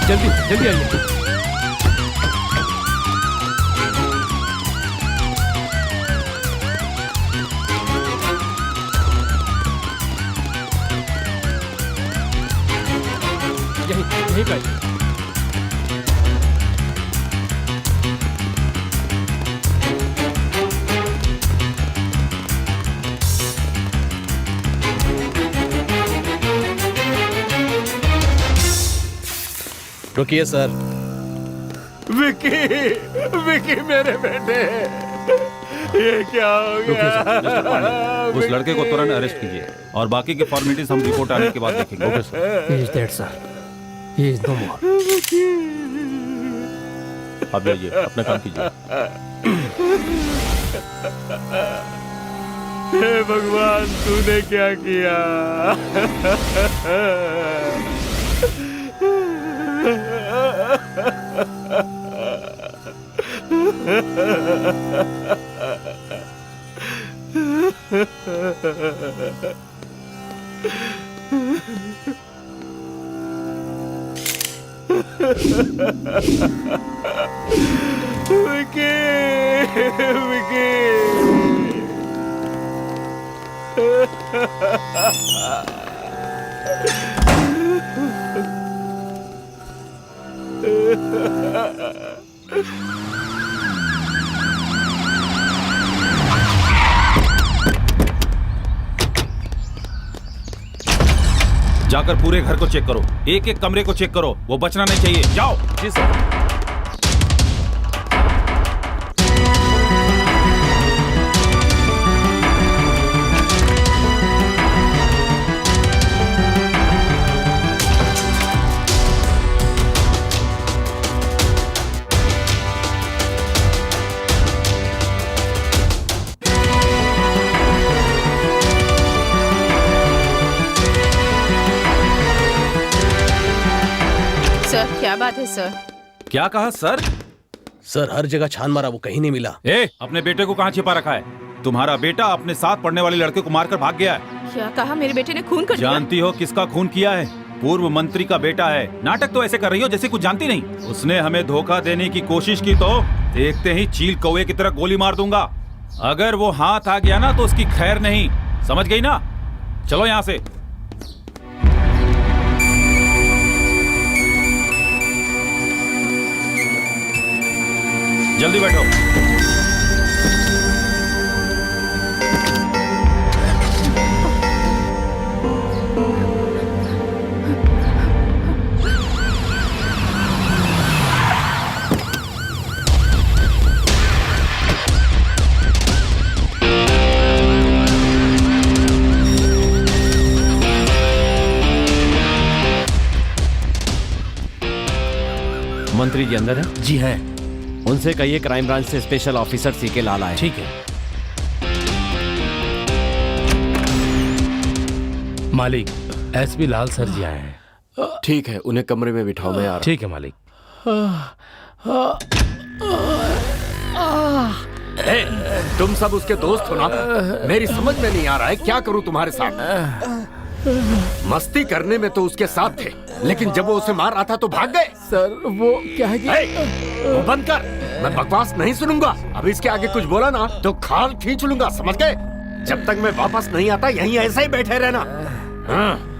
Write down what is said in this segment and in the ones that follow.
जल्दी जल्दी आइए। यहीं पर। रुकिए सर। विकी, विकी मेरे बेटे, ये क्या हो गया? उस लड़के को तुरंत अरेस्ट कीजिए और बाकी के फॉर्मेलिटीज हम रिपोर्ट आने के बाद देखेंगे। Okay sir. He is dead, sir. He is no more. आप जाइए, अपना काम कीजिए। हे भगवान, तूने क्या किया? विकी, विकी। जाकर पूरे घर को चेक करो, एक एक कमरे को चेक करो, वो बचना नहीं चाहिए। जाओ। जी सर। सर, क्या बात है सर? क्या कहा सर? सर हर जगह छान मारा, वो कहीं नहीं मिला। अपने बेटे को कहाँ छिपा रखा है? तुम्हारा बेटा अपने साथ पढ़ने वाले लड़के को मारकर भाग गया है। क्या कहा? मेरे बेटे ने खून कर दिया? जानती हो किसका खून किया है? पूर्व मंत्री का बेटा है। नाटक तो ऐसे कर रही हो जैसे कुछ जानती नहीं। उसने हमें धोखा देने की कोशिश की तो देखते ही चील कौवे की तरह गोली मार दूंगा। अगर वो हाथ आ गया ना तो उसकी खैर नहीं, समझ गई ना? चलो यहाँ से। जल्दी बैठो। मंत्री जी अंदर है? जी हैं। उनसे कहिए क्राइम ब्रांच से स्पेशल ऑफिसर सीके लाल आए। ठीक है। मालिक, एसपी लाल सर जी आए हैं। ठीक है, उन्हें कमरे में बिठाओ, मैं आ रहा। ठीक है मालिक। तुम सब उसके दोस्त हो ना? मेरी समझ में नहीं आ रहा है क्या करूं तुम्हारे साथ। मस्ती करने में तो उसके साथ थे, लेकिन जब वो उसे मार रहा था तो भाग गए। सर वो क्या है वो बंद कर, मैं बकवास नहीं सुनूंगा। अब इसके आगे कुछ बोला ना तो खाल खींच लूंगा, समझ गए? जब तक मैं वापस नहीं आता यहीं ऐसे ही बैठे रहना। हाँ।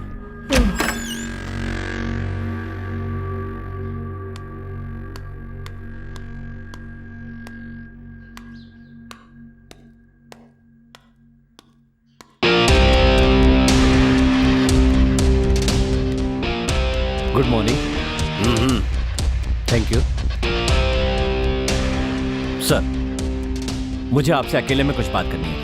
Good morning. Thank you sir. मुझे आपसे अकेले में कुछ बात करनी है।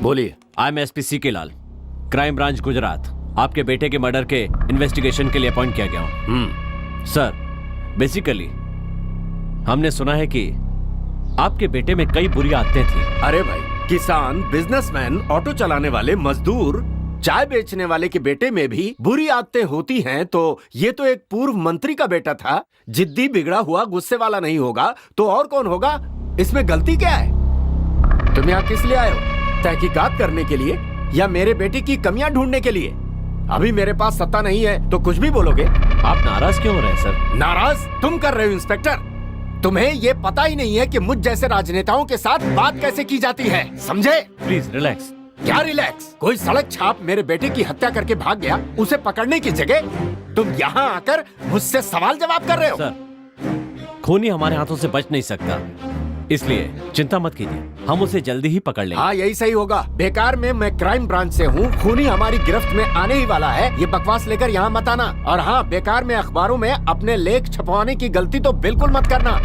बोलिए। I am SP CK Lal, crime branch Gujarat. आपके बेटे के मर्डर के इन्वेस्टिगेशन के लिए अपॉइंट किया गया हूं। सर बेसिकली हमने सुना है कि आपके बेटे में कई बुरी आदतें थी। अरे भाई, किसान, बिजनेसमैन, ऑटो चलाने वाले, मजदूर, चाय बेचने वाले के बेटे में भी बुरी आदतें होती हैं, तो ये तो एक पूर्व मंत्री का बेटा था। जिद्दी, बिगड़ा हुआ, गुस्से वाला नहीं होगा तो और कौन होगा? इसमें गलती क्या है? तुम यहाँ किस लिए आए हो? तहकीकात करने के लिए? या मेरे बेटे की कमियां ढूंढने के लिए? अभी मेरे पास सत्ता नहीं है तो कुछ भी बोलोगे। आप नाराज क्यों हो रहे हैं सर? नाराज तुम कर रहे हो इंस्पेक्टर। तुम्हें ये पता ही नहीं है कि मुझ जैसे राजनेताओं के साथ बात कैसे की जाती है, समझे? Please relax. क्या रिलैक्स? कोई सड़क छाप मेरे बेटे की हत्या करके भाग गया, उसे पकड़ने की जगह तुम यहाँ आकर मुझसे सवाल जवाब कर रहे हो। सर, खूनी हमारे हाथों से बच नहीं सकता, इसलिए चिंता मत कीजिए, हम उसे जल्दी ही पकड़ लेंगे। हाँ यही सही होगा। बेकार में मैं क्राइम ब्रांच से हूँ, खूनी हमारी गिरफ्त में आने ही वाला है, ये बकवास लेकर यहाँ मत आना। और हाँ, बेकार में अखबारों में अपने लेख छपवाने की गलती तो बिल्कुल मत करना।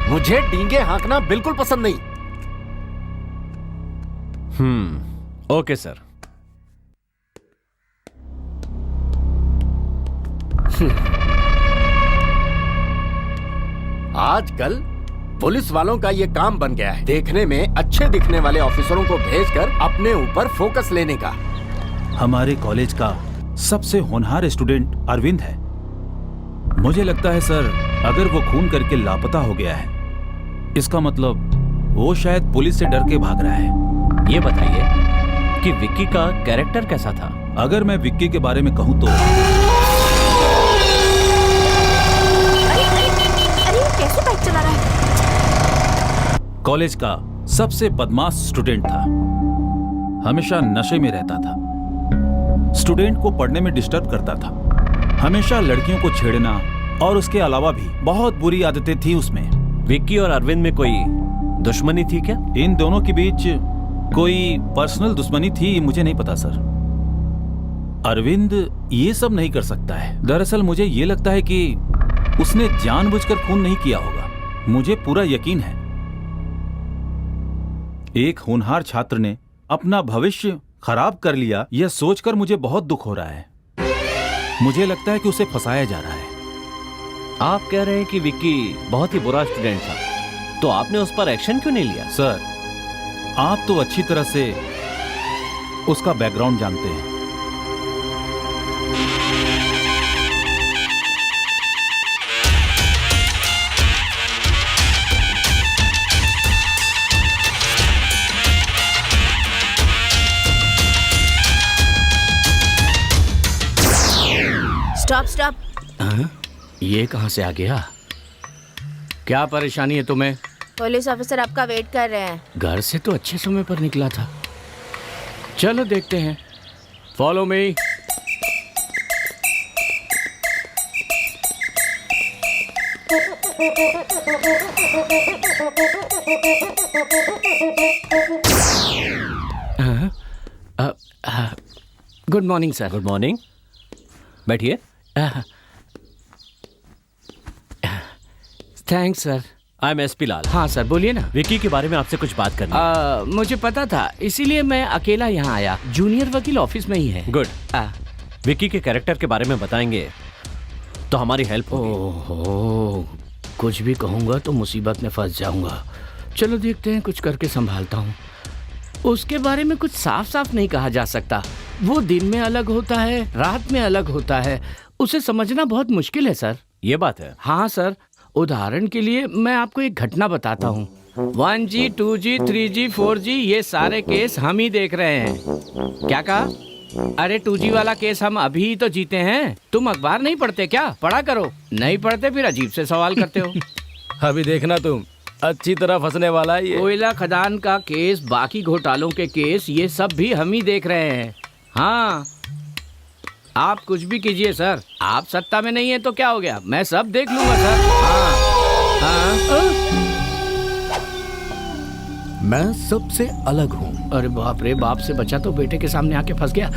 मुझे डींगे हाँकना बिल्कुल पसंद नहीं। Okay sir. आजकल पुलिस वालों का ये काम बन गया है, देखने में अच्छे दिखने वाले ऑफिसरों को भेजकर अपने ऊपर फोकस लेने का। हमारे कॉलेज का सबसे होनहार स्टूडेंट अरविंद है। मुझे लगता है सर, अगर वो खून करके लापता हो गया है, इसका मतलब वो शायद पुलिस से डर के भाग रहा है। ये बताइए कि विक्की का कैरेक्टर कैसा था? अगर मैं विक्की के बारे में कहूँ तो अरे कैसे बाइक चला रहा है? कॉलेज का सबसे बदमाश स्टूडेंट था, हमेशा नशे में रहता था, स्टूडेंट को पढ़ने में डिस्टर्ब करता था, हमेशा लड़कियों को छेड़ना और उसके अलावा भी बहुत बुरी आदतें थी उसमें। विक्की और अरविंद में कोई दुश्मनी थी क्या? इन दोनों के बीच कोई पर्सनल दुश्मनी थी, मुझे नहीं पता सर। अरविंद ये सब नहीं कर सकता है। दरअसल मुझे ये लगता है कि उसने जानबूझकर खून नहीं किया होगा, मुझे पूरा यकीन है। एक होनहार छात्र ने अपना भविष्य खराब कर लिया, यह सोचकर मुझे बहुत दुख हो रहा है। मुझे लगता है कि उसे फंसाया जा रहा है। आप कह रहे हैं कि विक्की बहुत ही बुरा स्टूडेंट था, तो आपने उस पर एक्शन क्यों नहीं लिया? सर, आप तो अच्छी तरह से उसका बैकग्राउंड जानते हैं। Stop stop. ये कहाँ से आ गया? क्या परेशानी है तुम्हें? पुलिस ऑफिसर आपका वेट कर रहे हैं। घर से तो अच्छे समय पर निकला था। चलो देखते हैं। Follow me. Good morning sir. Good morning, बैठिए। Thanks sir. I am SP Lal. हाँ सर, बोलिए ना। विक्की के बारे में आपसे कुछ बात करनी है। मुझे पता था, इसीलिए मैं अकेला यहाँ आया। जूनियर वकील ऑफिस में ही है। गुड। विक्की के कैरेक्टर के बारे में बताएंगे तो हमारी हेल्प होगी। ओहो, कुछ भी कहूँगा तो मुसीबत में फंस जाऊंगा। चलो देखते हैं, कुछ करके संभालता हूँ। उसके बारे में कुछ साफ साफ नहीं कहा जा सकता। वो दिन में अलग होता है, रात में अलग होता है। उसे समझना बहुत मुश्किल है सर। ये बात है। हाँ सर, उदाहरण के लिए मैं आपको एक घटना बताता हूँ। 1G, 2G, 3G, 4G ये सारे केस हम ही देख रहे हैं। क्या कहा? अरे 2G वाला केस हम अभी ही तो जीते हैं। तुम अखबार नहीं पढ़ते क्या? पढ़ा करो। नहीं पढ़ते फिर अजीब से सवाल करते हो। अभी देखना तुम, अच्छी तरह फंसने वाला है ये। कोयला खदान का केस, बाकी घोटालों के केस, ये सब भी हम ही देख रहे हैं। हाँ, आप कुछ भी कीजिए सर, आप सत्ता में नहीं है तो क्या हो गया, मैं सब देख लूंगा सर। हाँ, मैं सबसे अलग हूँ। अरे बाप रे, बाप से बचा तो बेटे के सामने आके फंस गया।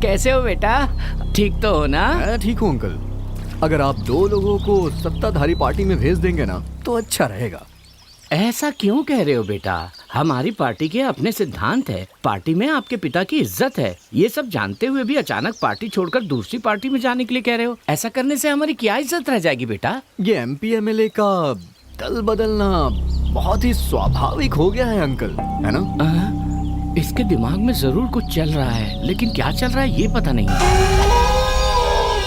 कैसे हो बेटा? ठीक तो हो ना? मैं ठीक हूँ अंकल। अगर आप 2 लोगों को सत्ताधारी पार्टी में भेज देंगे ना तो अच्छा रहेगा। ऐसा क्यों कह रहे हो बेटा? हमारी पार्टी के अपने सिद्धांत है, पार्टी में आपके पिता की इज्जत है। ये सब जानते हुए भी अचानक पार्टी छोड़कर दूसरी पार्टी में जाने के लिए कह रहे हो। ऐसा करने से हमारी क्या इज्जत रह जाएगी बेटा? ये MP MLA का दल बदलना बहुत ही स्वाभाविक हो गया है अंकल, है ना? इसके दिमाग में जरूर कुछ चल रहा है, लेकिन क्या चल रहा है ये पता नहीं।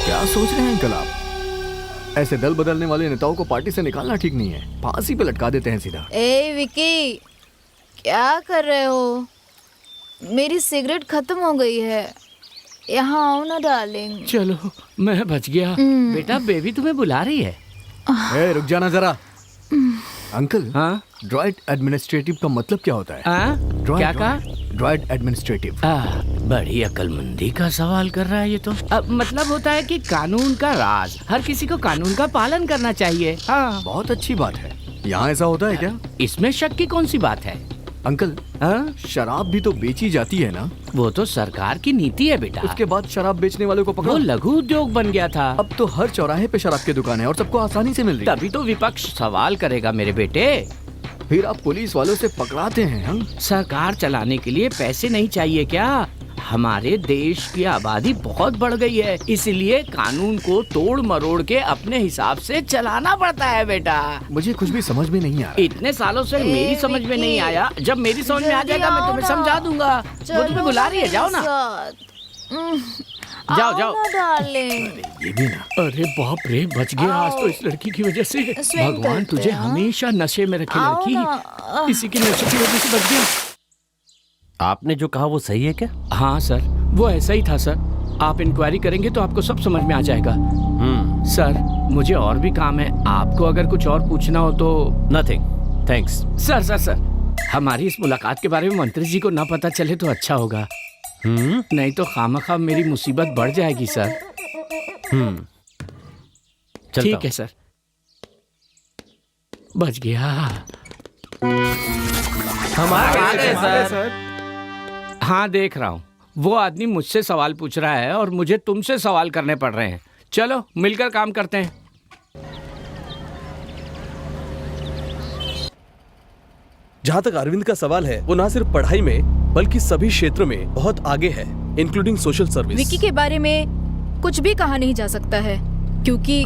क्या सोच रहे हैं अंकल आप? ऐसे दल बदलने वाले नेताओं को पार्टी से निकालना ठीक नहीं है, फांसी पे लटका देते हैं सीधा। ए विकी, क्या कर रहे हो? मेरी सिगरेट खत्म हो गई है। यहाँ आओ ना डार्लिंग। चलो मैं बच गया। बेटा बेबी तुम्हें बुला रही है। ए, रुक जाना जरा। अंकल, हाँ ड्राइट एडमिनिस्ट्रेटिव का मतलब क्या होता है? क्या कहा? ड्राइट एडमिनिस्ट्रेटिव। बड़ी अक्लमंदी का सवाल कर रहा है ये तो। मतलब होता है कि कानून का राज, हर किसी को कानून का पालन करना चाहिए। हाँ बहुत अच्छी बात है। यहाँ ऐसा होता है क्या? इसमें शक की कौन सी बात है? अंकल, हाँ शराब भी तो बेची जाती है ना? वो तो सरकार की नीति है बेटा। उसके बाद शराब बेचने वाले को वो पकड़ो। लघु उद्योग बन गया था। अब तो हर चौराहे पे शराब की दुकान है और सबको आसानी से मिल रही है। तभी तो विपक्ष सवाल करेगा मेरे बेटे। फिर आप पुलिस वालों से पकड़ाते हैं हम? सरकार चलाने के लिए पैसे नहीं चाहिए क्या? हमारे देश की आबादी बहुत बढ़ गई है, इसलिए कानून को तोड़ मरोड़ के अपने हिसाब से चलाना पड़ता है बेटा। मुझे कुछ भी समझ में नहीं आ रहा। इतने सालों से मेरी समझ में नहीं आया, जब मेरी समझ में आ जाएगा मैं तुम्हें समझा दूंगा। वो तुम्हें बुला रही है, जाओ ना। जाओ जाओ डार्लिंग। ये भी ना। अरे बाप रे, बच गया आज तो इस लड़की की वजह से। स्विंग भगवान करते तुझे हैं, हाँ? हमेशा नशे में रखे आओ लड़की, ना। इसी के नशे की वजह से बच गया। आपने जो कहा वो सही है क्या? हाँ सर, वो ऐसा ही था सर। आप इंक्वायरी करेंगे तो आपको सब समझ में आ जाएगा। सर मुझे और भी काम है, आपको अगर कुछ और पूछना हो तो। Nothing, thanks. Sir sir sir, हमारी इस मुलाकात के बारे में मंत्री जी को ना पता चले तो अच्छा होगा। नहीं तो खामखा मेरी मुसीबत बढ़ जाएगी सर। ठीक है सर, बच गया। हम आ गए सर। हाँ देख रहा हूँ, वो आदमी मुझसे सवाल पूछ रहा है और मुझे तुमसे सवाल करने पड़ रहे हैं। चलो मिलकर काम करते हैं। जहाँ तक अरविंद का सवाल है, वो ना सिर्फ पढ़ाई में बल्कि सभी क्षेत्रों में बहुत आगे है, इंक्लूडिंग सोशल सर्विस। विकी के बारे में कुछ भी कहा नहीं जा सकता है, क्योंकि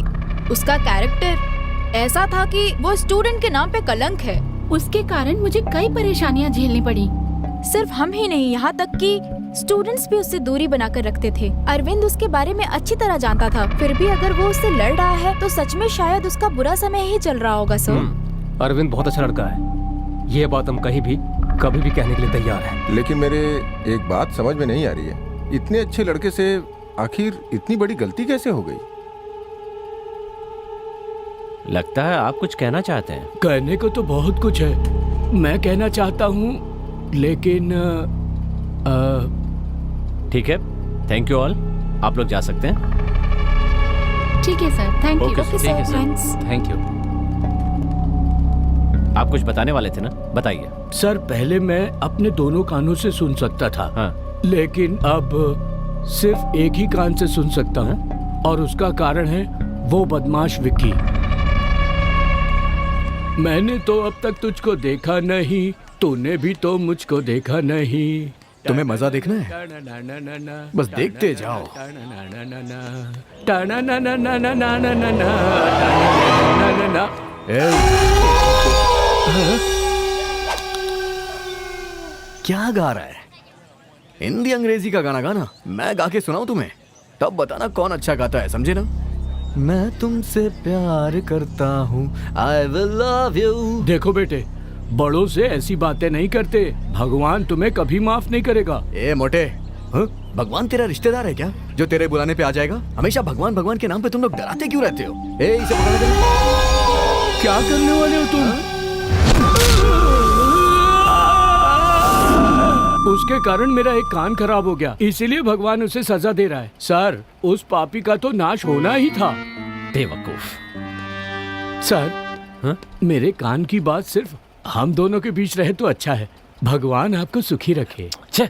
उसका कैरेक्टर ऐसा था कि वो स्टूडेंट के नाम पे कलंक है। उसके कारण मुझे कई परेशानियां झेलनी पड़ी। सिर्फ हम ही नहीं, यहाँ तक कि स्टूडेंट्स भी उससे दूरी बनाकर रखते थे। अरविंद उसके बारे में अच्छी तरह जानता था, फिर भी अगर वो उससे लड़ रहा है तो सच में शायद उसका बुरा समय ही चल रहा होगा। सर अरविंद बहुत अच्छा लड़का है, ये बात हम कहीं भी कभी भी कहने के लिए तैयार हैं। लेकिन मेरे एक बात समझ में नहीं आ रही है, इतने अच्छे लड़के से आखिर इतनी बड़ी गलती कैसे हो गई? लगता है आप कुछ कहना चाहते हैं। कहने को तो बहुत कुछ है, मैं कहना चाहता हूँ, लेकिन ठीक है, थैंक यू ऑल, आप लोग जा सकते हैं। ठीक है sir, thank you. Okay okay sir, sir, thanks. Thank you. आप कुछ बताने वाले थे ना, बताइए। सर पहले मैं अपने दोनों कानों से सुन सकता था, हाँ। लेकिन अब सिर्फ एक ही कान से सुन सकता हूँ, और उसका कारण है वो बदमाश विक्की। मैंने तो अब तक तुझको देखा नहीं, तूने भी तो मुझको देखा नहीं। तुम्हें मजा देखना है? बस देखते जाओ। क्या गा रहा है? हिंदी अंग्रेजी का गाना गाना, मैं गा के सुनाऊं तुम्हें, तब बताना कौन अच्छा गाता है, समझे ना? मैं तुमसे प्यार करता हूँ, I will love you। देखो बेटे, बड़ों से ऐसी बातें नहीं करते, भगवान तुम्हें कभी माफ नहीं करेगा। ए मोटे, हाँ? भगवान तेरा रिश्तेदार है क्या जो तेरे बुलाने पे आ जाएगा? हमेशा भगवान भगवान के नाम पे तुम लोग डराते क्यों रहते हो? ए इसे पकड़ने दे। क्या करने वाले हो तुम? उसके कारण मेरा एक कान खराब हो गया, इसीलिए भगवान उसे सजा दे रहा है। सर उस पापी का तो नाश होना ही था। बेवकूफ। सर हाँ? मेरे कान की बात सिर्फ हम दोनों के बीच रहे तो अच्छा है। भगवान आपको सुखी रखे। छे।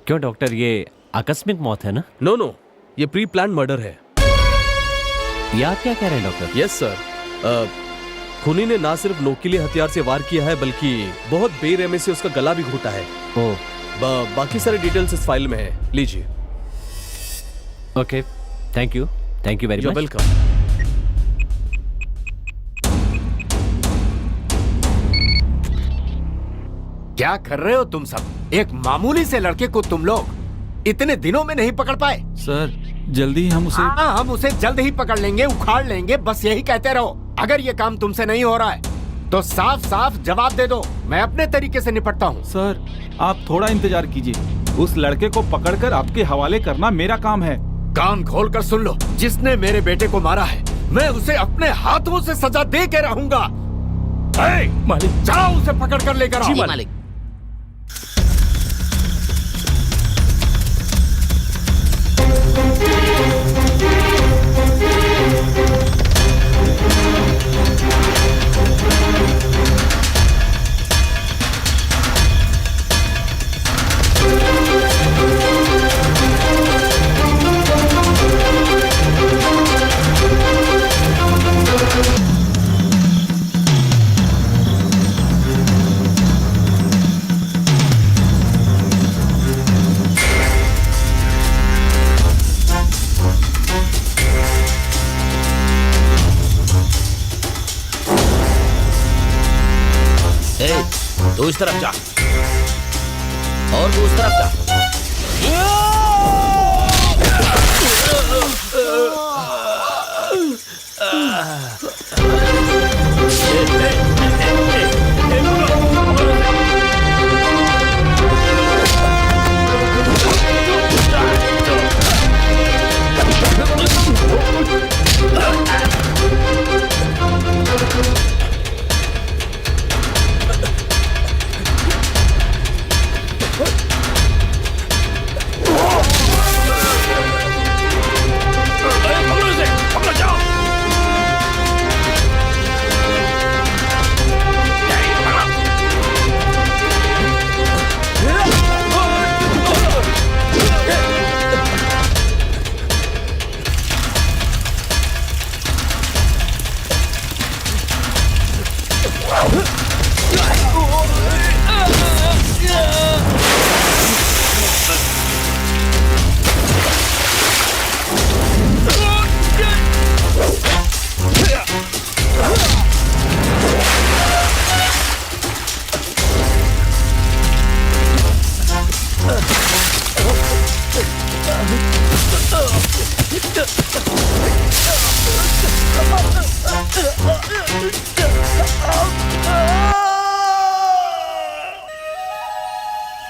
क्यों डॉक्टर, ये आकस्मिक मौत है ना? नो नो, ये प्री प्लान मर्डर है। ये आप क्या कह रहे हैं डॉक्टर? यस सर, खूनी ने ना सिर्फ नोकीले हथियार से वार किया है, बल्कि बहुत बेरहमी से उसका गला भी घोटा है। ओह, बाकी सारे डिटेल्स इस फाइल में है, लीजिए। Okay, thank you very much. Welcome. क्या कर रहे हो तुम सब? एक मामूली से लड़के को तुम लोग इतने दिनों में नहीं पकड़ पाए? सर जल्दी हम उसे हाँ, हम उसे जल्द ही पकड़ लेंगे, उखाड़ लेंगे, बस यही कहते रहो। अगर ये काम तुमसे नहीं हो रहा है तो साफ साफ जवाब दे दो, मैं अपने तरीके से निपटता हूँ। सर आप थोड़ा इंतजार कीजिए, उस लड़के को पकड़कर आपके हवाले करना मेरा काम है। कान खोल कर सुन लो, जिसने मेरे बेटे को मारा है मैं उसे अपने हाथों से सजा दे के रहूंगा। मालिक, जाओ उसे पकड़ कर लेकर आओ। जी मालिक। तू इस तरफ जा और तू उस तरफ जा।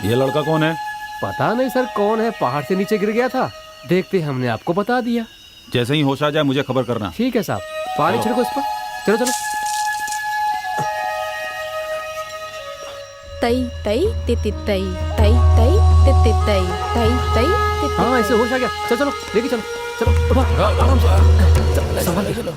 ये लड़का कौन है? पता नहीं सर कौन है, पहाड़ से नीचे गिर गया था, देखते हमने आपको बता दिया। जैसे ही होश आ जाए मुझे खबर करना। ठीक है साहब, पानी छिड़को इस पर। चलो चलो। तई तई तिति तई तई तई तिति तई तई तई तिति। हाँ ऐसे होश आ गया। चलो चलो लेके चलो, चलो उठा, आराम से संभाल के चलो।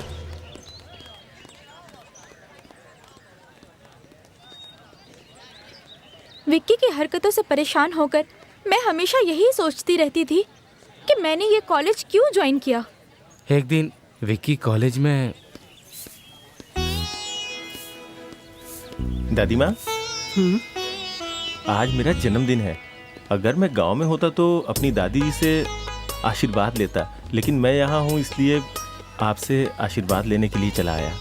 विक्की की हरकतों से परेशान होकर मैं हमेशा यही सोचती रहती थी कि मैंने ये कॉलेज क्यों ज्वाइन किया। एक दिन विक्की कॉलेज में। दादी माँ, आज मेरा जन्मदिन है। अगर मैं गांव में होता तो अपनी दादी जी से आशीर्वाद लेता, लेकिन मैं यहाँ हूँ इसलिए आपसे आशीर्वाद लेने के लिए चला आया।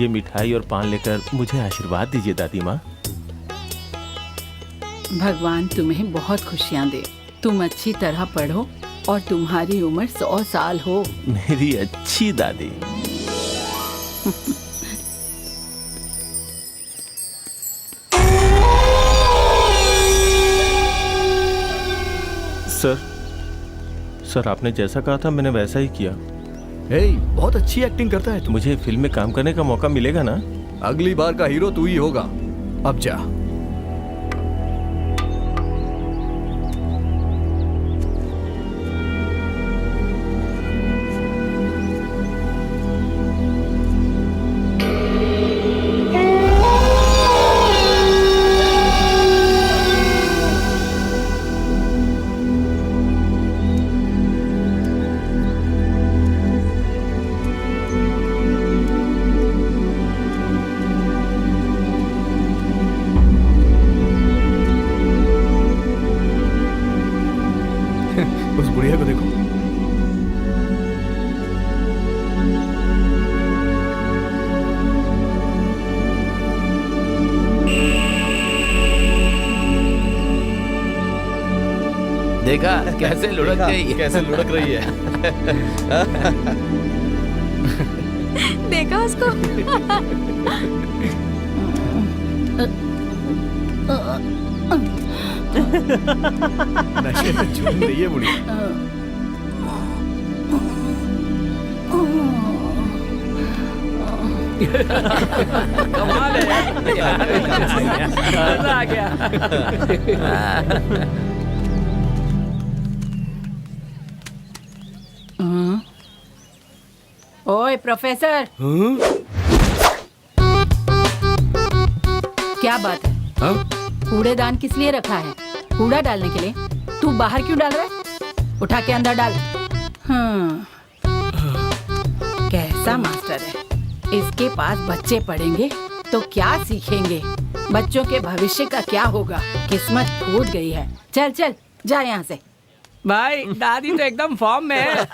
ये मिठाई और पान लेकर मुझे आशीर्वाद दीजिए दादी माँ। भगवान तुम्हें बहुत खुशियाँ दे। तुम अच्छी तरह पढ़ो और तुम्हारी उम्र 100 साल हो। मेरी अच्छी दादी। सर आपने जैसा कहा था मैंने वैसा ही किया। बहुत अच्छी एक्टिंग करता है तू। मुझे फिल्म में काम करने का मौका मिलेगा ना? अगली बार का हीरो तू ही होगा। अब जा। कैसे लुढ़क गई, कैसे लुढ़क रही है। देखा उसको। नशे में झूम रही है बुढ़िया। कमाल है यार, मजा आ गया। ओए प्रोफेसर, क्या बात है? कूड़ेदान किस लिए रखा है? कूड़ा डालने के लिए? तू बाहर क्यों डाल रहा है? उठा के अंदर डाल। कैसा मास्टर है, इसके पास बच्चे पढ़ेंगे तो क्या सीखेंगे? बच्चों के भविष्य का क्या होगा? किस्मत फूट गई है। चल चल जा यहाँ से। भाई दादी तो एकदम फॉर्म में है।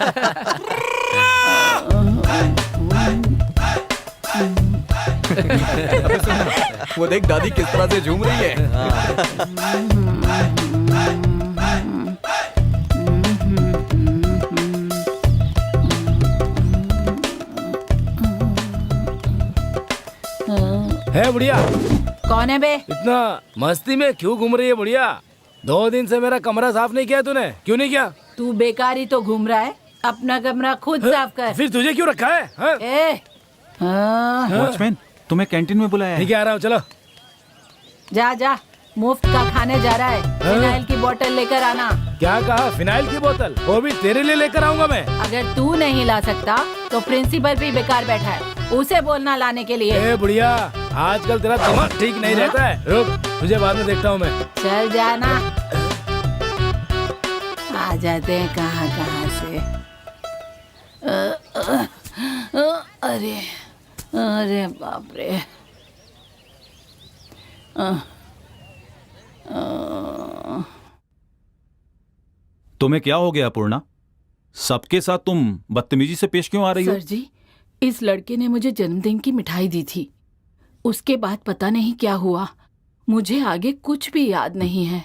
वो देख दादी किस तरह से झूम रही है। है बुढ़िया। कौन है बे? इतना मस्ती में क्यों घूम रही है बुढ़िया? 2 दिन से मेरा कमरा साफ नहीं किया तूने, क्यों नहीं किया? तू बेकारी तो घूम रहा है, अपना कमरा खुद साफ कर। फिर तुझे क्यों रखा है? वॉचमैन, तुम्हें कैंटीन में बुलाया है। ठीक है, आ रहा हूँ, चलो। जा जा, मुफ्त का खाने जा रहा है। फिनाइल की बोतल लेकर आना। क्या कहा? फिनाइल की बोतल? वो भी तेरे लिए लेकर आऊंगा मैं। अगर तू नहीं ला सकता तो प्रिंसिपल भी बेकार बैठा है, उसे बोलना लाने के लिए। ए बुढ़िया, आजकल तेरा दिमाग ठीक नहीं रहता है। रुक, तुझे बाद में देखता हूँ मैं। चल जाना। आ जाते हैं कहाँ कहाँ से। अरे अरे बाप रे। तुम्हें क्या हो गया पूर्णा? सबके साथ तुम बदतमीजी से पेश क्यों आ रही हो? सर जी, इस लड़के ने मुझे जन्मदिन की मिठाई दी थी। उसके बाद पता नहीं क्या हुआ, मुझे आगे कुछ भी याद नहीं है।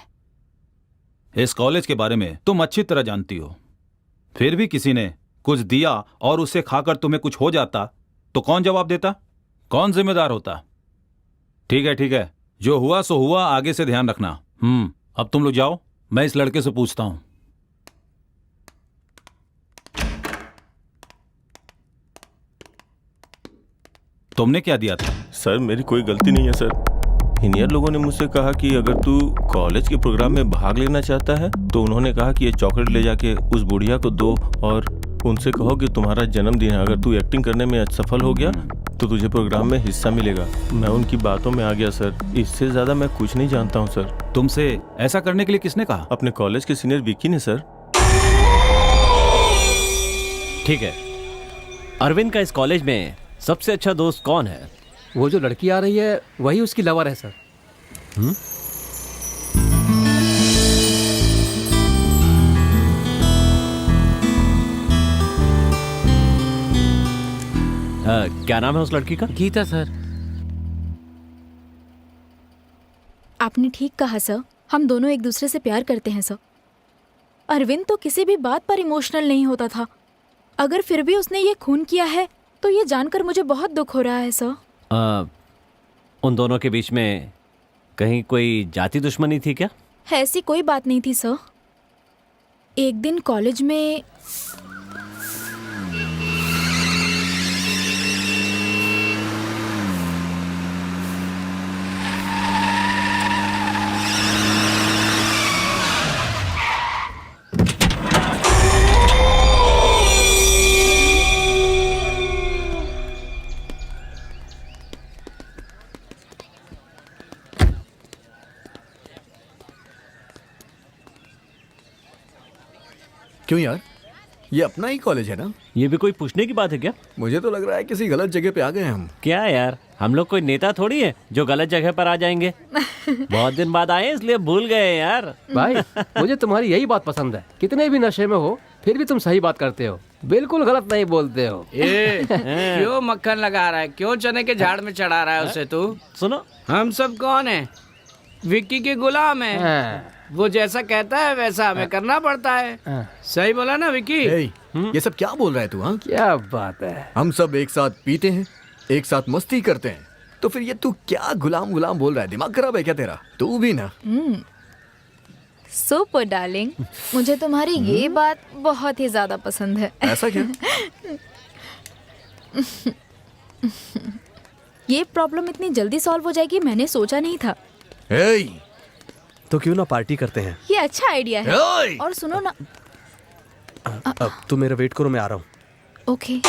इस कॉलेज के बारे में तुम अच्छी तरह जानती हो, फिर भी किसी ने कुछ दिया और उसे खाकर तुम्हें कुछ हो जाता तो कौन जवाब देता? कौन जिम्मेदार होता? ठीक है, जो हुआ सो हुआ, आगे से ध्यान रखना। अब तुम लोग जाओ, मैं इस लड़के से पूछता हूं। तुमने क्या दिया था? सर मेरी कोई गलती नहीं है सर। सीनियर लोगों ने मुझसे कहा कि अगर तू कॉलेज के प्रोग्राम में भाग लेना चाहता है तो उन्होंने कहा कि ये चॉकलेट ले जाके उस बुढ़िया को दो और उनसे कहो कि तुम्हारा जन्मदिन है, अगर तू एक्टिंग करने में सफल हो गया तो तुझे प्रोग्राम में हिस्सा मिलेगा। मैं उनकी बातों में आ गया सर, इससे ज्यादा मैं कुछ नहीं जानता हूँ सर। तुमसे ऐसा करने के लिए किसने कहा? अपने कॉलेज के सीनियर विक्की ने सर। ठीक है, अरविंद का इस कॉलेज में सबसे अच्छा दोस्त कौन है? वो जो लड़की आ रही है वही उसकी लवर है सर। क्या नाम है उस लड़की का? गीता सर। आपने ठीक कहा सर, हम दोनों एक दूसरे से प्यार करते हैं सर। अरविंद तो किसी भी बात पर इमोशनल नहीं होता था, अगर फिर भी उसने ये खून किया है तो ये जानकर मुझे बहुत दुख हो रहा है सर। उन दोनों के बीच में कहीं कोई जाति दुश्मनी थी क्या? ऐसी कोई बात नहीं थी सर। एक दिन कॉलेज में क्यों यार, ये अपना ही कॉलेज है ना? ये भी कोई पूछने की बात है क्या? मुझे तो लग रहा है किसी गलत जगह पे आ गए हम। क्या यार, हम लोग कोई नेता थोड़ी है जो गलत जगह पर आ जाएंगे। बहुत दिन बाद आए इसलिए भूल गए यार। भाई मुझे तुम्हारी यही बात पसंद है, कितने भी नशे में हो फिर भी तुम सही बात करते हो, बिल्कुल गलत नहीं बोलते हो। क्यों मक्खन लगा रहा है? क्यों चने के झाड़ में चढ़ा रहा है उसे? तू सुनो, हम सब कौन है? विक्की के गुलाम है। वो जैसा कहता है वैसा हमें करना पड़ता है। सही बोला ना विकी? ये सब क्या बोल रहा है तू? हाँ, क्या बात है। हम सब एक साथ पीते हैं, एक साथ मस्ती करते हैं, तो फिर ये तू क्या गुलाम गुलाम बोल रहा है? दिमाग खराब है क्या तेरा? तू भी ना। सुपर डार्लिंग, मुझे तुम्हारी ये बात बहुत ही ज्यादा पसंद है। ऐसा क्या? ये प्रॉब्लम इतनी जल्दी सॉल्व हो जाएगी मैंने सोचा नहीं था। तो क्यों ना पार्टी करते हैं? ये अच्छा आइडिया है। और सुनो ना। अब तुम मेरा वेट करो, मैं आ रहा हूँ। ओके।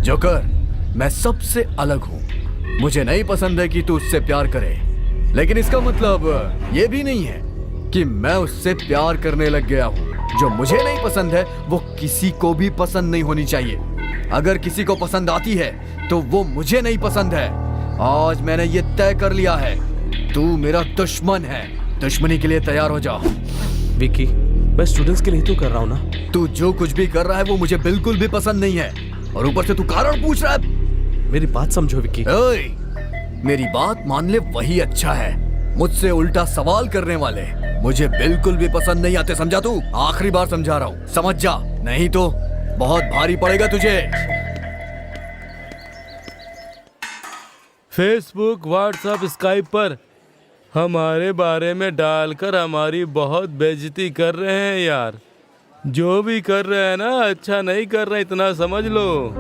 जोकर, मैं सबसे अलग हूँ। मुझे नहीं पसंद है कि तू उससे प्यार करे, लेकिन इसका मतलब ये भी नहीं है कि मैं उससे प्यार करने लग गया हूँ। जो मुझे नहीं पसंद है वो किसी को भी पसंद नहीं होनी चाहिए। अगर किसी को पसंद आती है तो वो मुझे नहीं पसंद है। आज मैंने ये तय कर लिया है, तू मेरा दुश्मन है। दुश्मनी के लिए तैयार हो जा। विकी, मैं स्टूडेंट्स के लिए तो कर रहा हूँ ना। तू जो कुछ भी कर रहा है वो मुझे बिल्कुल भी पसंद नहीं है, और ऊपर से तू कारण पूछ रहा है। मेरी बात समझो विकी। मेरी बात मान ले वही अच्छा है। मुझसे उल्टा सवाल करने वाले मुझे बिल्कुल भी पसंद नहीं आते, समझा तू? आखिरी बार समझा रहा हूँ, समझ जा, नहीं तो बहुत भारी पड़ेगा तुझे। फेसबुक, व्हाट्सएप, स्काइप पर हमारे बारे में डालकर हमारी बहुत बेइज्जती कर रहे हैं यार। जो भी कर रहे हैं ना, अच्छा नहीं कर रहे, इतना समझ लो।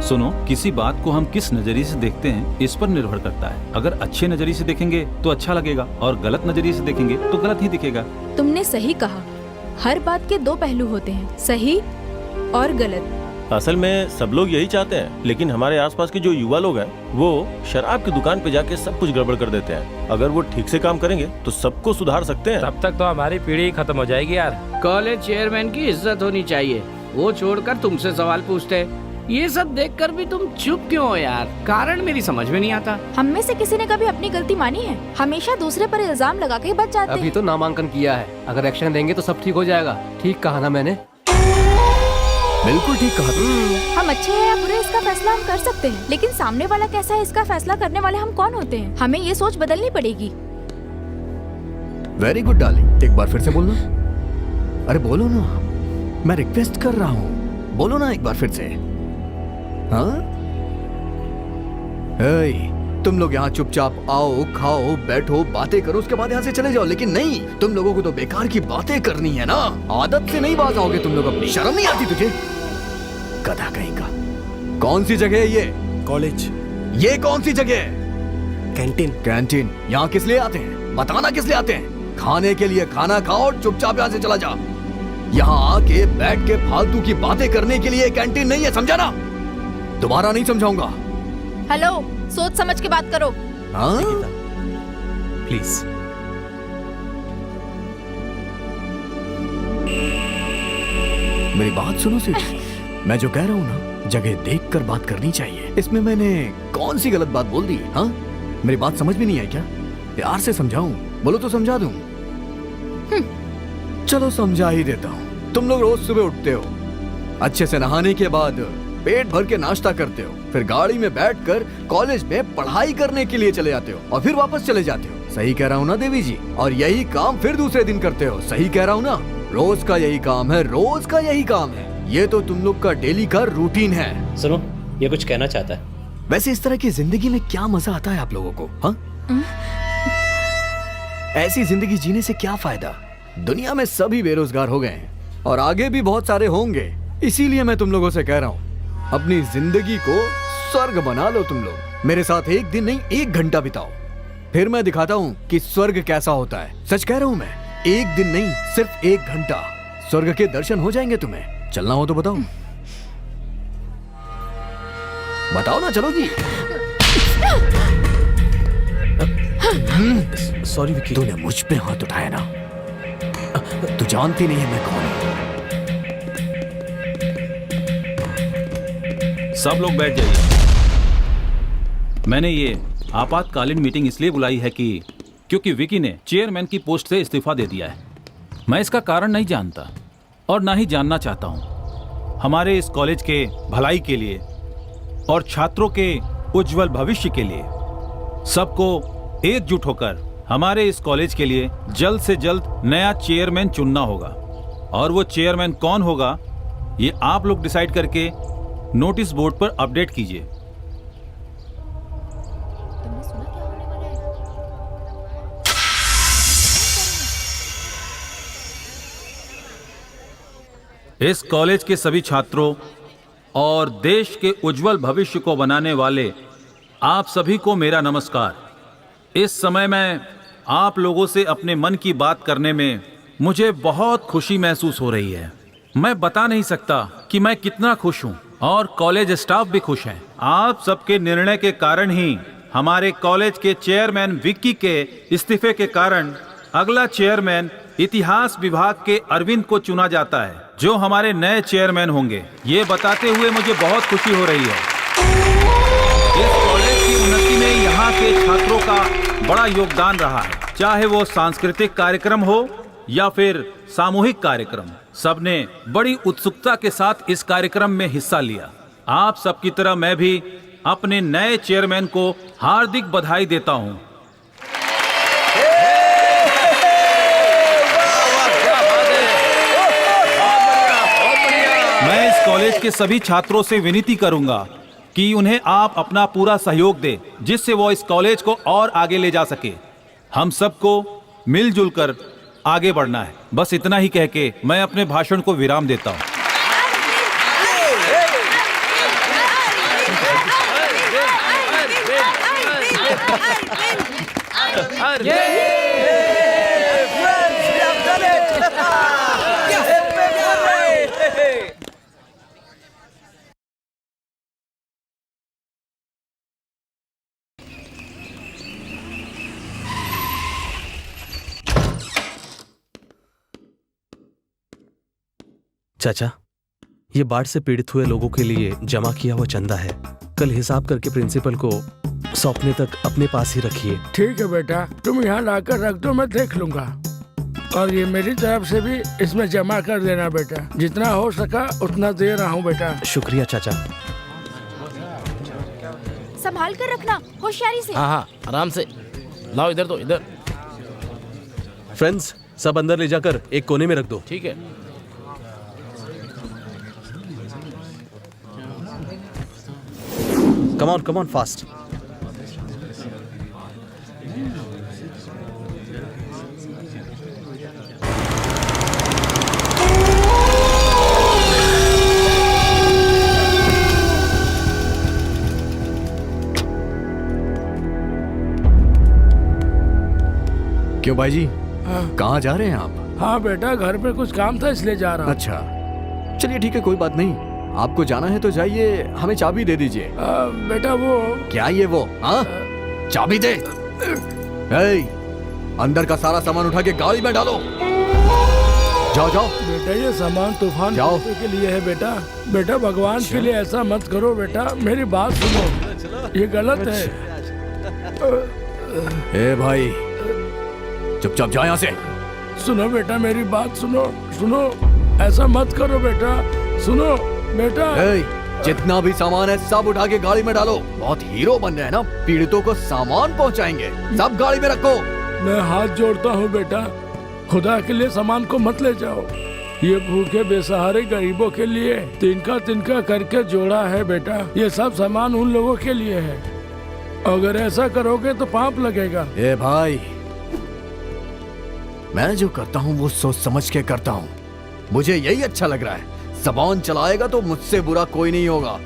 सुनो, किसी बात को हम किस नजरिए से देखते हैं इस पर निर्भर करता है। अगर अच्छे नजरिए से देखेंगे तो अच्छा लगेगा, और गलत नजरिए से देखेंगे तो गलत ही दिखेगा। तुमने सही कहा, हर बात के दो पहलू होते हैं, सही और गलत। असल में सब लोग यही चाहते हैं, लेकिन हमारे आसपास के जो युवा लोग हैं वो शराब की दुकान पे जाके सब कुछ गड़बड़ कर देते हैं। अगर वो ठीक से काम करेंगे तो सबको सुधार सकते हैं। तब तक तो हमारी पीढ़ी खत्म हो जाएगी यार। कॉलेज चेयरमैन की इज्जत होनी चाहिए, वो छोड़कर तुमसे सवाल पूछते हैं। ये सब देखकर भी तुम चुप क्यों हो यार? कारण मेरी समझ में नहीं आता। हम में से किसी ने कभी अपनी गलती मानी है? हमेशा दूसरे पर इल्जाम लगा के बच जाते हैं। अभी तो नामांकन किया है, अगर एक्शन लेंगे तो सब ठीक हो जाएगा। ठीक कहा ना मैंने? बिल्कुल ठीक कहा। हम अच्छे हैं या बुरे इसका फैसला हम कर सकते हैं, लेकिन सामने वाला कैसा है इसका फैसला करने वाले हम कौन होते हैं? हमें ये सोच बदलनी पड़ेगी। वेरी गुड डार्लिंग, एक बार फिर से बोलना। अरे बोलो ना, मैं रिक्वेस्ट कर रहा हूँ, बोलो ना एक बार फिर से। हाँ? तुम लोग यहाँ चुपचाप आओ, खाओ, बैठो, बातें करो, उसके बाद यहाँ से चले जाओ। लेकिन नहीं, तुम लोगों को तो बेकार की बातें करनी है ना। आदत से नहीं बाज आओगे तुम लोग अपनी। शर्म नहीं आती तुझे? गधा कहीं का। कौन सी जगह है ये? कॉलेज। ये कौन सी जगह है? कैंटीन। कैंटीन यहाँ किस लिए आते हैं? बताना किस लिए आते हैं? खाने के लिए। खाना खाओ और चुपचाप यहाँ से चला जा। यहाँ आके बैठ के फालतू की बातें करने के लिए कैंटीन नहीं है, समझा ना? दोबारा नहीं समझाऊंगा। हेलो, सोच समझ के बात करो। हाँ? प्लीज। मेरी बात सुनो सिर्फ। मैं जो कह रहा हूँ ना, जगह देखकर बात करनी चाहिए। इसमें मैंने कौन सी गलत बात बोल दी? हाँ, मेरी बात समझ में नहीं आई क्या? प्यार से समझाऊं? बोलो तो समझा दूं। चलो समझा ही देता हूँ। तुम लोग रोज सुबह उठते हो, अच्छे से नहाने के बाद पेट भर के नाश्ता करते हो, फिर गाड़ी में बैठकर कॉलेज में पढ़ाई करने के लिए चले जाते हो और फिर वापस चले जाते हो। सही कह रहा हूँ ना देवी जी? और यही काम फिर दूसरे दिन करते हो। सही कह रहा हूँ ना? रोज का यही काम है, रोज का यही काम है। ये तो तुम लोग का डेली का रूटीन है। सुनो, ये कुछ कहना चाहता है। वैसे इस तरह की जिंदगी में क्या मजा आता है आप लोगों को? हाँ? ऐसी जिंदगी जीने से क्या फायदा? दुनिया में सभी बेरोजगार हो गए हैं और आगे भी बहुत सारे होंगे। इसीलिए मैं तुम लोगों से कह रहा हूँ, अपनी जिंदगी को स्वर्ग बना लो तुम लोग। मेरे साथ एक दिन नहीं, 1 घंटा बिताओ, फिर मैं दिखाता हूँ कि स्वर्ग कैसा होता है। सच कह रहा हूँ मैं, 1 दिन नहीं, सिर्फ 1 घंटा। स्वर्ग के दर्शन हो जाएंगे तुम्हें। चलना हो तो बताओ। बताओ ना, चलो जी। सॉरी विकी। तूने मुझ पे हाथ उठाया ना, तू जानती नहीं है मैं कौन हूं। सब लोग बैठ जाइए। मैंने ये आपातकालीन मीटिंग इसलिए बुलाई है कि क्योंकि विकी ने चेयरमैन की पोस्ट से इस्तीफा दे दिया है। मैं इसका कारण नहीं जानता और ना ही जानना चाहता हूं। हमारे इस कॉलेज के भलाई के लिए और छात्रों के उज्जवल भविष्य के लिए सबको एकजुट होकर हमारे इस कॉलेज के लिए जल्द से जल्द नया चेयरमैन चुनना होगा। और वो चेयरमैन कौन होगा ये आप लोग डिसाइड करके नोटिस बोर्ड पर अपडेट कीजिए। तुमने सुना क्या होने वाला है? इस कॉलेज के सभी छात्रों और देश के उज्जवल भविष्य को बनाने वाले आप सभी को मेरा नमस्कार। इस समय मैं आप लोगों से अपने मन की बात करने में मुझे बहुत खुशी महसूस हो रही है। मैं बता नहीं सकता कि मैं कितना खुश हूं और कॉलेज स्टाफ भी खुश है। आप सबके निर्णय के कारण ही हमारे कॉलेज के चेयरमैन विक्की के इस्तीफे के कारण अगला चेयरमैन इतिहास विभाग के अरविंद को चुना जाता है, जो हमारे नए चेयरमैन होंगे। ये बताते हुए मुझे बहुत खुशी हो रही है। इस कॉलेज की उन्नति में यहाँ के छात्रों का बड़ा योगदान रहा है, चाहे वो सांस्कृतिक कार्यक्रम हो या फिर सामूहिक कार्यक्रम। सबने बड़ी उत्सुकता के साथ इस कार्यक्रम में हिस्सा लिया। आप सबकी तरह मैं भी अपने नए चेयरमैन को हार्दिक बधाई देता हूं। मैं इस कॉलेज के सभी छात्रों से विनती करूंगा कि उन्हें आप अपना पूरा सहयोग दें, जिससे वो इस कॉलेज को और आगे ले जा सके। हम सबको मिलजुल कर आगे बढ़ना है। बस इतना ही कह के मैं अपने भाषण को विराम देता हूं। चाचा, ये बाढ़ से पीड़ित हुए लोगों के लिए जमा किया हुआ चंदा है। कल हिसाब करके प्रिंसिपल को सौंपने तक अपने पास ही रखिए। ठीक है बेटा, तुम यहाँ लाकर रख दो, मैं देख लूंगा। और ये मेरी तरफ से भी इसमें जमा कर देना बेटा। जितना हो सका उतना दे रहा हूँ बेटा। शुक्रिया चाचा। संभाल कर रखना, होशियारी से। हाँ हाँ, आराम से लाओ। इधर तो इधर। फ्रेंड्स, सब अंदर ले जाकर एक कोने में रख दो। ठीक है। Come on, fast. क्यों भाई जी, हाँ। कहाँ जा रहे हैं आप? हाँ बेटा, घर पे कुछ काम था इसलिए जा रहा हूँ। अच्छा, चलिए ठीक है, कोई बात नहीं। आपको जाना है तो जाइए, हमें चाबी दे दीजिए। बेटा वो क्या ये वो? हाँ, चाबी दे। अंदर का सारा सामान उठा के गाड़ी में डालो। जाओ जाओ। बेटा ये सामान तूफान के लिए है बेटा। बेटा भगवान के लिए ऐसा मत करो बेटा, मेरी बात सुनो, ये गलत है। ए भाई, चुपचाप जाओ यहाँ से। सुनो बेटा, मेरी बात सुनो, ऐसा मत करो बेटा, सुनो बेटा। जितना भी सामान है सब उठा के गाड़ी में डालो। बहुत हीरो बन रहे हैं ना, पीड़ितों को सामान पहुंचाएंगे। सब गाड़ी में रखो। मैं हाथ जोड़ता हूँ बेटा, खुदा के लिए सामान को मत ले जाओ। ये भूखे बेसहारे गरीबों के लिए तिनका करके जोड़ा है बेटा। ये सब सामान उन लोगों के लिए है। अगर ऐसा करोगे तो पाप लगेगा। ए भाई, मैं जो करता हूँ वो सोच समझ के करता हूँ। मुझे यही अच्छा लग रहा है। ज़बान चलाएगा तो मुझसे बुरा कोई नहीं होगा,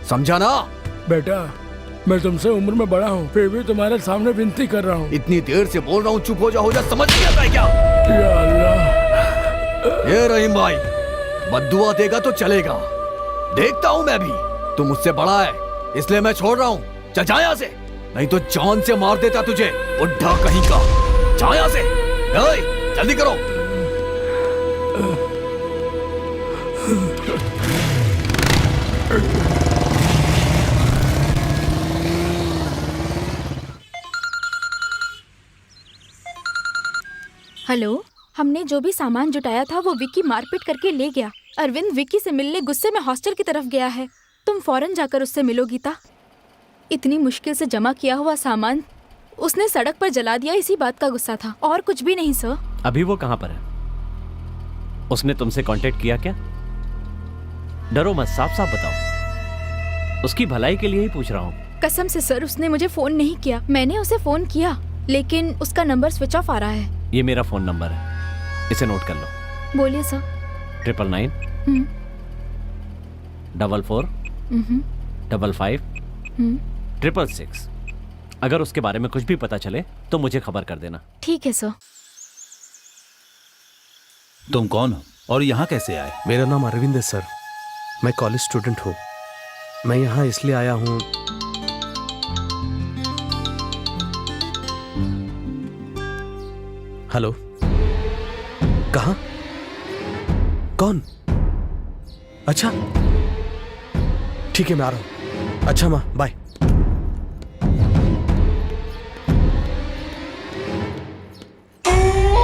समझा ना? बेटा मैं तुमसे उम्र में बड़ा हूँ, फिर भी तुम्हारे सामने विनती कर रहा हूँ। इतनी देर से बोल रहा हूँ, चुप हो जा, समझ नहीं आता है क्या? या अल्लाह। ये रहीम भाई, बद्दुआ देगा तो चलेगा, देखता हूँ मैं भी। तू मुझसे बड़ा है इसलिए मैं छोड़ रहा हूँ। चल जा यहाँ से, नहीं तो जान से मार देता तुझे, बुढ़ा कहीं का। जा यहाँ से, जल्दी करो। हेलो, हमने जो भी सामान जुटाया था वो विक्की मारपीट करके ले गया। अरविंद विक्की से मिलने गुस्से में हॉस्टल की तरफ गया है। तुम फौरन जाकर उससे मिलो गीता। इतनी मुश्किल से जमा किया हुआ सामान उसने सड़क पर जला दिया, इसी बात का गुस्सा था और कुछ भी नहीं सर। अभी वो कहां पर है? उसने तुमसे कांटेक्ट किया क्या? डरो मत, साफ साफ बताओ। उसकी भलाई के लिए ही पूछ रहा हूँ। कसम से सर, उसने मुझे फोन नहीं किया। मैंने उसे फोन किया लेकिन उसका नंबर स्विच ऑफ आ रहा है। ये मेरा फोन नंबर है, इसे नोट कर लो। बोलिए सर। 999 44 55 666। अगर उसके बारे में कुछ भी पता चले तो मुझे खबर कर देना। ठीक है सर। तुम कौन हो और यहाँ कैसे आए? मेरा नाम अरविंद है सर, मैं कॉलेज स्टूडेंट हूँ। मैं यहाँ इसलिए आया हूँ। हेलो, कहाँ? कौन? अच्छा ठीक है, मैं आ रहा हूँ। अच्छा माँ, बाय।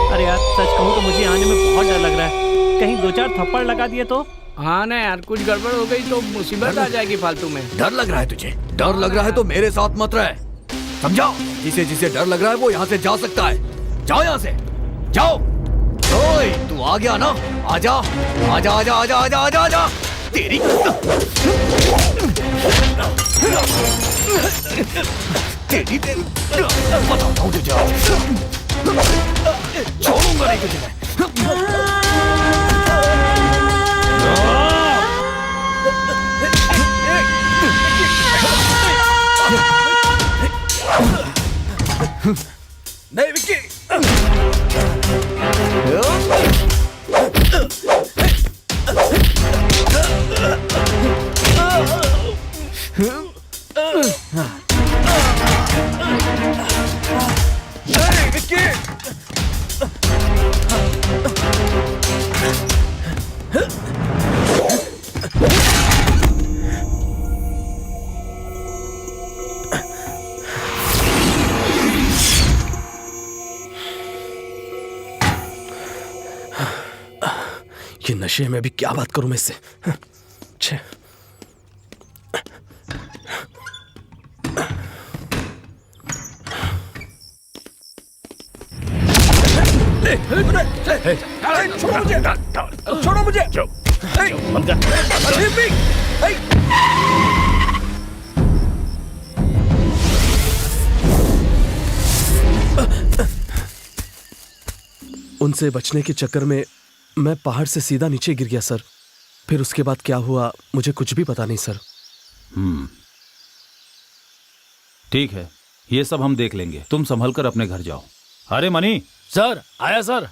अरे यार, सच कहूँ तो मुझे आने में बहुत डर लग रहा है। कहीं 2-4 थप्पड़ लगा दिए तो? हाँ ना यार, कुछ गड़बड़ हो गई तो मुसीबत आ जाएगी फालतू में। डर लग रहा है तुझे? डर लग रहा है तो मेरे साथ मत रहे, समझा? जिसे जिसे डर लग रहा है वो यहाँ से जा सकता है। जाओ यहाँ से, जाओ। ओए, तू आ गया ना? आजा आजा आजा आजा आजा आजा आजा। तेरी तेरी तेरी बताता हूँ तुझे, छोड़ूंगा नहीं तुझे मैं। नहीं विक्की। ये नशे में भी क्या बात करूं मैं इससे? छे। छोड़ो मुझे। उनसे बचने के चक्कर में मैं पहाड़ से सीधा नीचे गिर गया सर। फिर उसके बाद क्या हुआ मुझे कुछ भी पता नहीं सर। ठीक है, ये सब हम देख लेंगे, तुम संभल कर अपने घर जाओ। अरे मनी। सर, आया सर।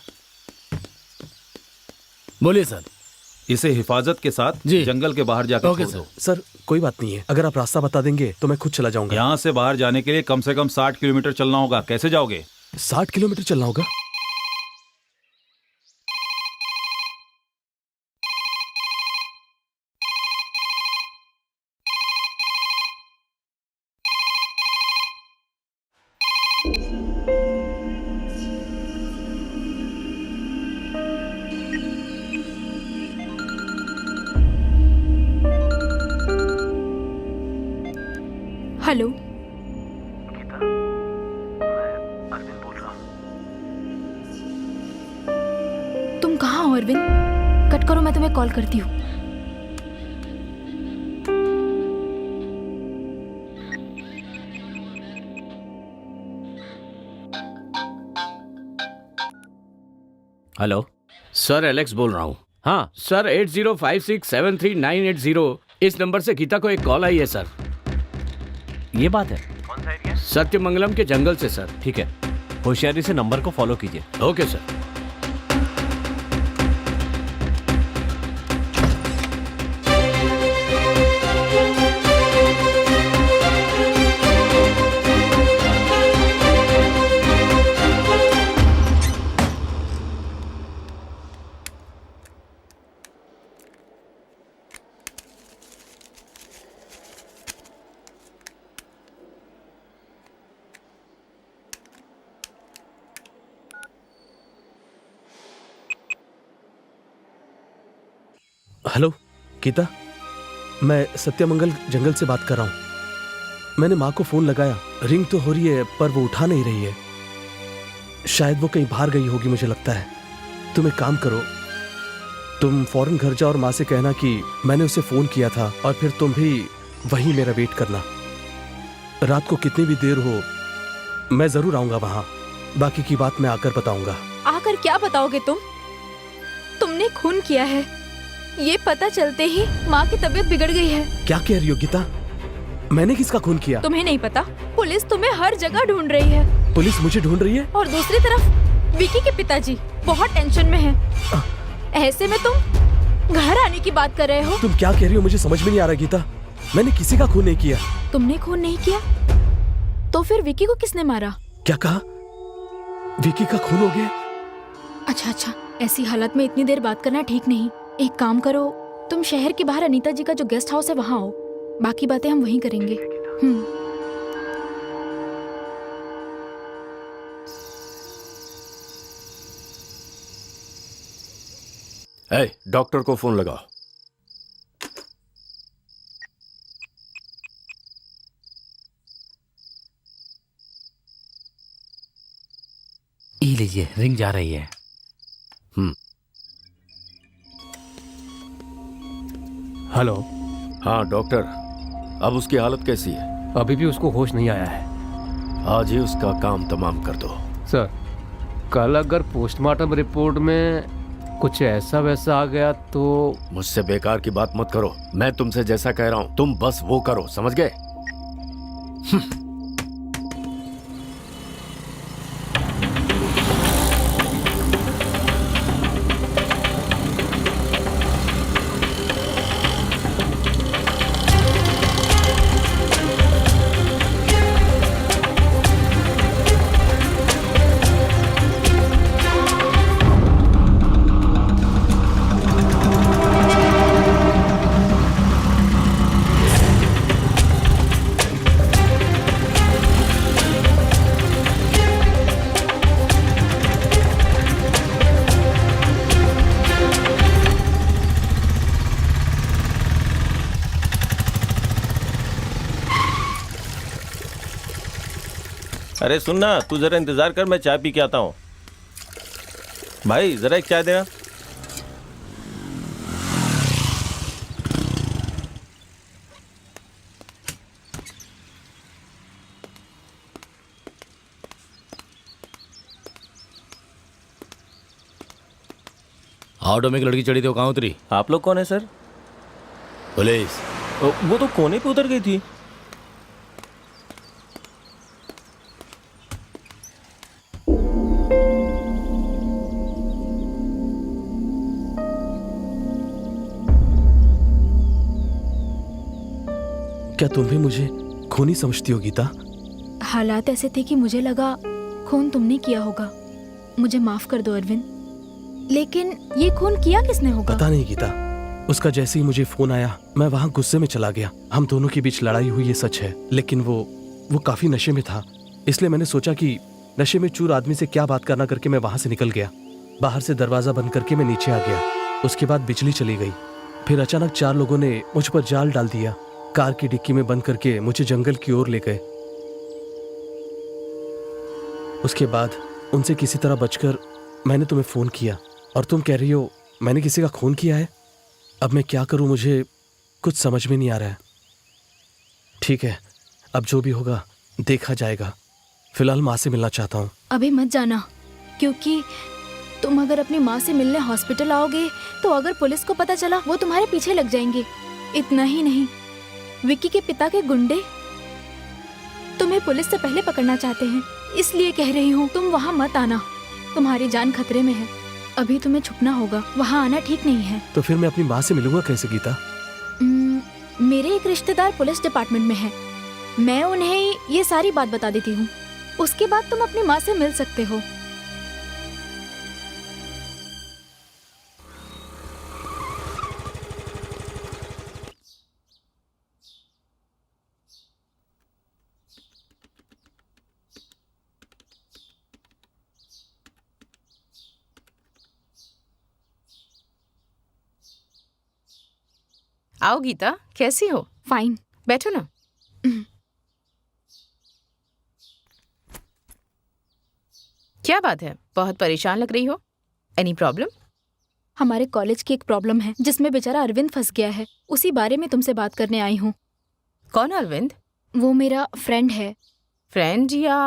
बोलिए सर। इसे हिफाजत के साथ जंगल के बाहर जाकर छोड़ दो। सर कोई बात नहीं है, अगर आप रास्ता बता देंगे तो मैं खुद चला जाऊंगा। यहाँ से बाहर जाने के लिए कम से कम 60 किलोमीटर चलना होगा। कैसे जाओगे? 60 किलोमीटर चलना होगा? हेलो गीता, मैं अरविंद बोल रहा हूँ। तुम कहाँ हो अरविंद? कट करो, मैं तुम्हें कॉल करती हूँ। हेलो सर, एलेक्स बोल रहा हूँ। हाँ सर, 8056733980 इस नंबर से गीता को एक कॉल आई है सर। ये बात है। कौन सा एरिया? सत्यमंगलम के जंगल से सर। ठीक है, होशियारी से नंबर को फॉलो कीजिए। Okay sir. हेलो गीता, मैं सत्यमंगल जंगल से बात कर रहा हूँ। मैंने माँ को फोन लगाया, रिंग तो हो रही है पर वो उठा नहीं रही है। शायद वो कहीं बाहर गई होगी मुझे लगता है। तुम एक काम करो, तुम फौरन घर जाओ और माँ से कहना कि मैंने उसे फोन किया था और फिर तुम भी वहीं मेरा वेट करना। रात को कितनी भी देर हो मैं जरूर आऊंगा वहां। बाकी की बात मैं आकर बताऊंगा। आकर क्या बताओगे तुम? तुमने खून किया है, ये पता चलते ही माँ की तबीयत बिगड़ गई है। क्या कह रही हो गीता? मैंने किसका खून किया? तुम्हें नहीं पता? पुलिस तुम्हें हर जगह ढूंढ रही है। पुलिस मुझे ढूंढ रही है? और दूसरी तरफ विकी के पिताजी बहुत टेंशन में हैं। ऐसे में तुम घर आने की बात कर रहे हो? तुम क्या कह रही हो मुझे समझ में नहीं आ रहा गीता। मैंने किसी का खून नहीं किया। तुमने खून नहीं किया तो फिर विकी को किसने मारा? क्या कहा? विकी का खून हो गया? अच्छा, ऐसी हालत में इतनी देर बात करना ठीक नहीं। एक काम करो, तुम शहर के बाहर अनीता जी का जो गेस्ट हाउस है वहाँ आओ, बाकी बातें हम वहीं करेंगे। डॉक्टर को फोन लगाओ। ये लीजिए, रिंग जा रही है। हेलो। हाँ डॉक्टर, अब उसकी हालत कैसी है? अभी भी उसको होश नहीं आया है। आज ही उसका काम तमाम कर दो। सर, कल अगर पोस्टमार्टम रिपोर्ट में कुछ ऐसा वैसा आ गया तो? मुझसे बेकार की बात मत करो। मैं तुमसे जैसा कह रहा हूँ तुम बस वो करो, समझ गए? अरे सुनना, तू जरा इंतजार कर, मैं चाय पी के आता हूँ। भाई जरा एक चाय देना। ऑटो में एक लड़की चढ़ी थी, वो कहाँ उतरी? आप लोग कौन है सर? पुलिस। वो तो कोने पे उतर गई थी। क्या तुम भी मुझे खूनी समझती हो गीता? हालात ऐसे थे कि मुझे लगा खून तुमने किया होगा। मुझे माफ कर दो अरविंद, लेकिन ये खून किया किसने होगा? पता नहीं गीता, उसका जैसे ही मुझे फोन आया मैं वहाँ गुस्से में चला गया। हम दोनों के बीच लड़ाई हुई ये सच है, लेकिन वो काफी नशे में था। इसलिए मैंने सोचा कि नशे में चूर आदमी से क्या बात करना करके मैं वहां से निकल गया। बाहर से दरवाजा बंद करके मैं नीचे आ गया। उसके बाद बिजली चली गई। फिर अचानक 4 लोगों ने मुझ पर जाल डाल दिया। कार की डिक्की में बंद करके मुझे जंगल की ओर ले गए। उसके बाद उनसे किसी तरह बचकर मैंने तुम्हें फोन किया और तुम कह रही हो मैंने किसी का खून किया है। अब मैं क्या करूं, मुझे कुछ समझ में नहीं आ रहा है। ठीक है, अब जो भी होगा देखा जाएगा। फिलहाल माँ से मिलना चाहता हूँ। अभी मत जाना, क्योंकि तुम अगर अपनी माँ से मिलने हॉस्पिटल आओगे तो अगर पुलिस को पता चला वो तुम्हारे पीछे लग जाएंगे। इतना ही नहीं, विक्की के पिता के गुंडे तुम्हें पुलिस से पहले पकड़ना चाहते हैं। इसलिए कह रही हूँ तुम वहाँ मत आना, तुम्हारी जान खतरे में है। अभी तुम्हें छुपना होगा, वहाँ आना ठीक नहीं है। तो फिर मैं अपनी माँ से मिलूंगा कैसे गीता? मेरे एक रिश्तेदार पुलिस डिपार्टमेंट में है, मैं उन्हें ये सारी बात बता देती हूँ। उसके बाद तुम अपनी माँ से मिल सकते हो। आओ गीता, कैसी हो? फाइन। बैठो ना। क्या बात है, बहुत परेशान लग रही हो? Any problem? हमारे कॉलेज की एक प्रॉब्लम है जिसमें बेचारा अरविंद फंस गया है, उसी बारे में तुमसे बात करने आई हूँ। कौन अरविंद? वो मेरा फ्रेंड है। फ्रेंड या?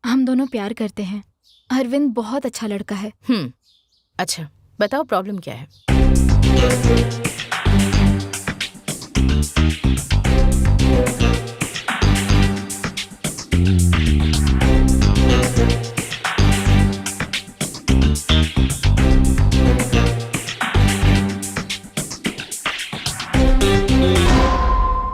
हम दोनों प्यार करते हैं। अरविंद बहुत अच्छा लड़का है। अच्छा, बताओ प्रॉब्लम क्या है?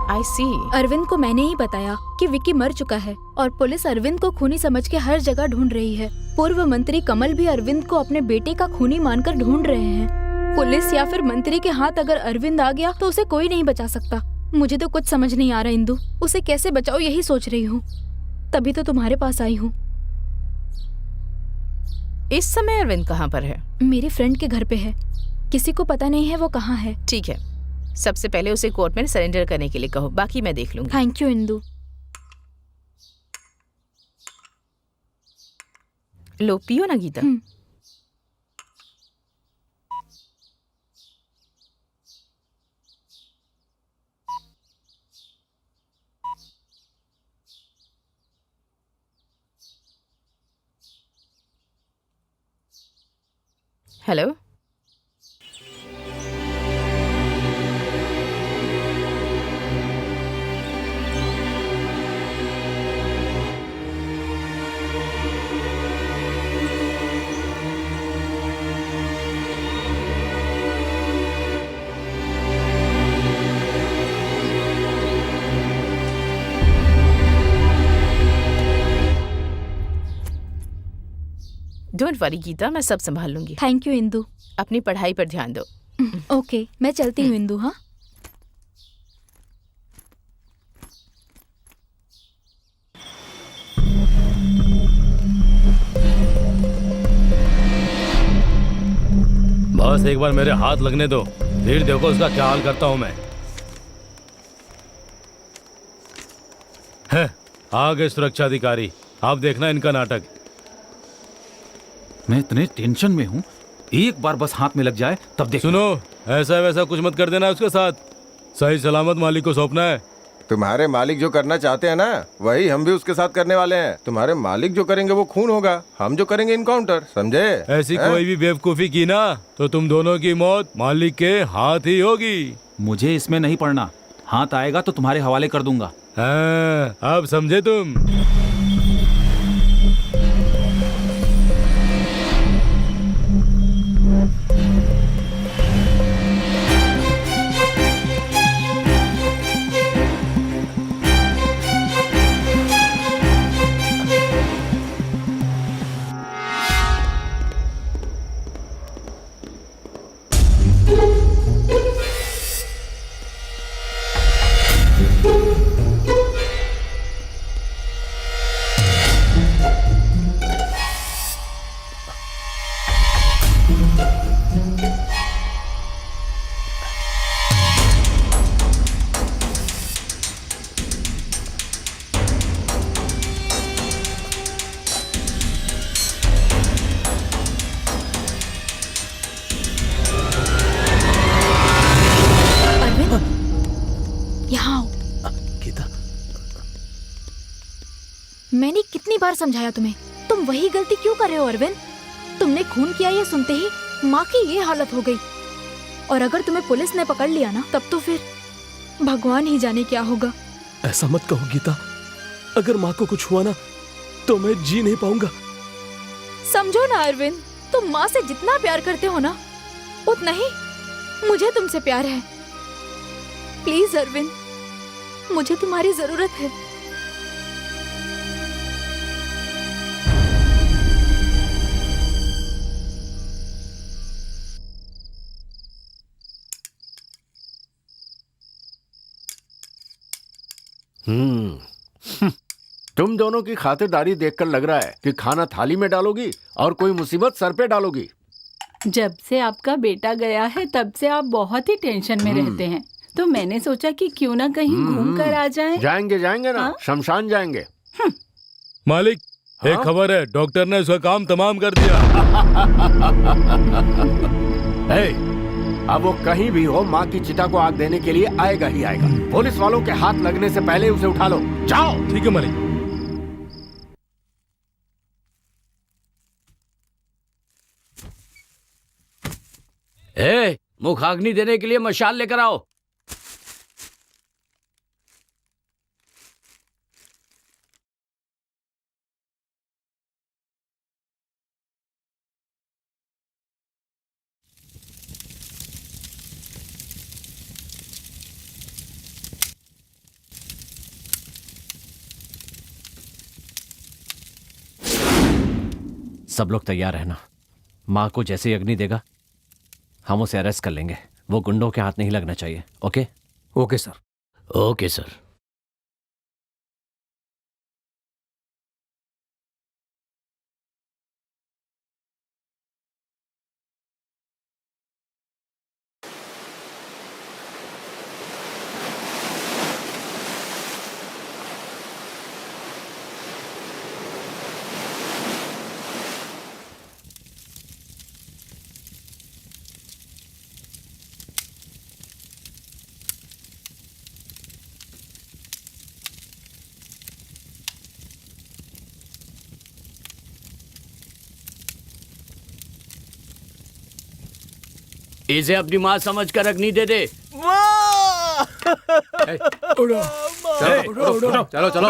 I see. अरविंद को मैंने ही बताया कि विक्की मर चुका है और पुलिस अरविंद को खूनी समझ के हर जगह ढूंढ रही है। पूर्व मंत्री कमल भी अरविंद को अपने बेटे का खूनी मानकर ढूंढ रहे हैं। पुलिस या फिर मंत्री के हाथ अगर अरविंद आ गया तो उसे कोई नहीं बचा सकता। मुझे तो कुछ समझ नहीं आ रहा इंदु, उसे कैसे बचाओ यही सोच रही हूँ, तभी तो तुम्हारे पास आई हूँ। इस समय अरविंद कहाँ पर है? मेरी फ्रेंड के घर पे है, किसी को पता नहीं है वो कहाँ है। ठीक है, सबसे पहले उसे कोर्ट में सरेंडर करने के लिए कहो, बाकी मैं देख लूंगी। Thank you Indu. लो पियो ना Geeta. Hello, don't worry Geeta, मैं सब संभाल लूंगी। Thank you Indu. अपनी पढ़ाई पर ध्यान दो। ओके, मैं चलती हूँ इंदु। हाँ, बस एक बार मेरे हाथ लगने दो, फिर देखो उसका क्या हाल करता हूं मैं। है, आ गए सुरक्षा अधिकारी, आप देखना इनका नाटक। मैं इतने टेंशन में हूँ, एक बार बस हाथ में लग जाए तब देख। सुनो, ऐसा वैसा कुछ मत कर देना उसके साथ, सही सलामत मालिक को सौंपना है। तुम्हारे मालिक जो करना चाहते हैं ना, वही हम भी उसके साथ करने वाले हैं। तुम्हारे मालिक जो करेंगे वो खून होगा, हम जो करेंगे इनकाउंटर, समझे? ऐसी कोई भी बेवकूफी की ना तो तुम दोनों की मौत मालिक के हाथ ही होगी। मुझे इसमें नहीं पड़ना, हाथ आएगा तो तुम्हारे हवाले कर दूंगा। हाँ, अब समझे तुम। मैंने कितनी बार समझाया तुम्हें, तुम वही गलती क्यों कर रहे हो अरविंद? तुमने खून किया ये सुनते ही माँ की ये हालत हो गई, और अगर तुम्हें पुलिस ने पकड़ लिया ना, तब तो फिर भगवान ही जाने क्या होगा। ऐसा मत कहो गीता, अगर माँ को कुछ हुआ ना तो मैं जी नहीं पाऊंगा। समझो ना अरविंद, तुम माँ से जितना प्यार करते हो ना, उतना ही मुझे तुमसे प्यार है। प्लीज अरविंद, मुझे तुम्हारी जरूरत है। तुम दोनों की खातिरदारी देखकर लग रहा है कि खाना थाली में डालोगी और कोई मुसीबत सर पे डालोगी। जब से आपका बेटा गया है तब से आप बहुत ही टेंशन में रहते हैं, तो मैंने सोचा कि क्यों ना कहीं घूम कर आ जाएं। जाएंगे जाएंगे ना, शमशान जाएंगे। मालिक, एक खबर है, डॉक्टर ने उसका काम तमाम कर दिया। अब वो कहीं भी हो, माँ की चिता को आग देने के लिए आएगा ही आएगा। पुलिस वालों के हाथ लगने से पहले उसे उठा लो। जाओ। ठीक है मालिक। मुखाग्नि देने के लिए मशाल लेकर आओ। सब लोग तैयार रहना। माँ को जैसे ही अग्नि देगा हम उसे अरेस्ट कर लेंगे। वो गुंडों के हाथ नहीं लगना चाहिए। Okay? Okay sir. Okay sir. इसे अपनी माँ समझ कर अग्नि दे दे। उड़ो। चलो चलो चलो चलो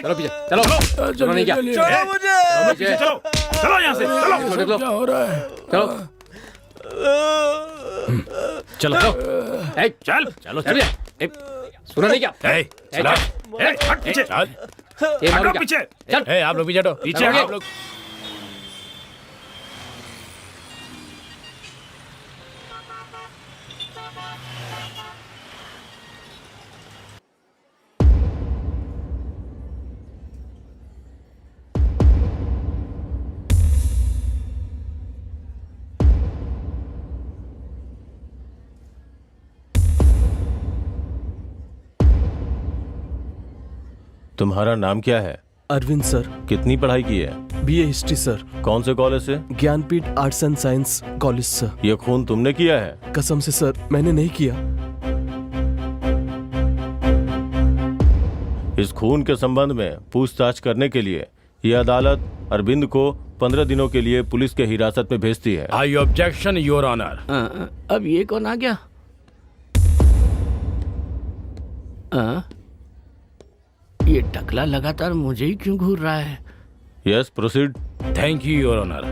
चलो पीछे चलो। चलो नहीं क्या? चलो मुझे। चलो यहाँ से। चलो। क्या हो रहा है? चलो चलो चल चलो चल। सुना नहीं क्या? चलो। हट पीछे। ये मारो क्या? पीछे। चल। आप लोग पीछे हटो। पीछे आप लोग। तुम्हारा नाम क्या है? अरविंद सर। कितनी पढ़ाई की है? BA history sir. कौन से कॉलेज से? Jnanpith arts and science college sir. ये खून तुमने किया है? कसम से सर, मैंने नहीं किया। इस खून के संबंध में पूछताछ करने के लिए यह अदालत अरविंद को 15 दिनों के लिए पुलिस के हिरासत में भेजती है। आई ऑब्जेक्शन योर ऑनर। अब ये कौन आ गया? ये टकला लगातार मुझे ही क्यों घूर रहा है? Yes proceed. Thank you your honour.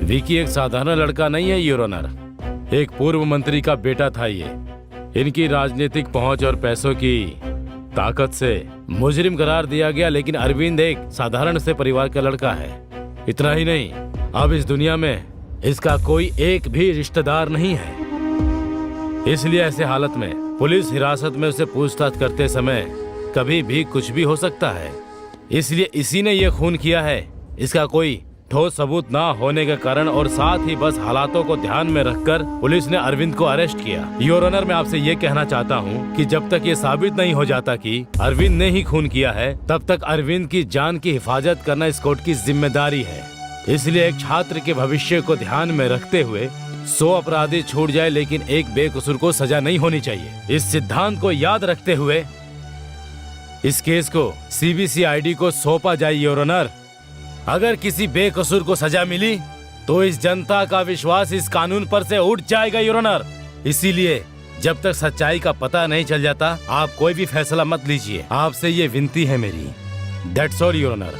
Vicky एक साधारण लड़का नहीं है योर ऑनर, एक पूर्व मंत्री का बेटा था ये। इनकी राजनीतिक पहुंच और पैसों की ताकत से मुजरिम करार दिया गया, लेकिन अरविंद एक साधारण से परिवार का लड़का है। इतना ही नहीं, अब इस दुनिया में इसका कोई एक भी रिश्तेदार नहीं है। इसलिए ऐसे हालत में पुलिस हिरासत में उसे पूछताछ करते समय कभी भी कुछ भी हो सकता है। इसलिए इसी ने यह खून किया है। इसका कोई ठोस सबूत ना होने के कारण और साथ ही बस हालातों को ध्यान में रखकर पुलिस ने अरविंद को अरेस्ट किया। योर ऑनर, मैं आपसे ये कहना चाहता हूँ कि जब तक ये साबित नहीं हो जाता कि अरविंद ने ही खून किया है, तब तक अरविंद की जान की हिफाजत करना इस कोर्ट की जिम्मेदारी है। इसलिए एक छात्र के भविष्य को ध्यान में रखते हुए 100 अपराधी छूट जाए, लेकिन एक बेकसूर को सजा नहीं होनी चाहिए। इस सिद्धांत को याद रखते हुए इस केस को CBCID को सौंपा जाए योर ऑनर। अगर किसी बेकसूर को सजा मिली तो इस जनता का विश्वास इस कानून पर से उठ जाएगा योर ऑनर। इसीलिए जब तक सच्चाई का पता नहीं चल जाता, आप कोई भी फैसला मत लीजिए। आपसे ये विनती है मेरी। That's all your honour.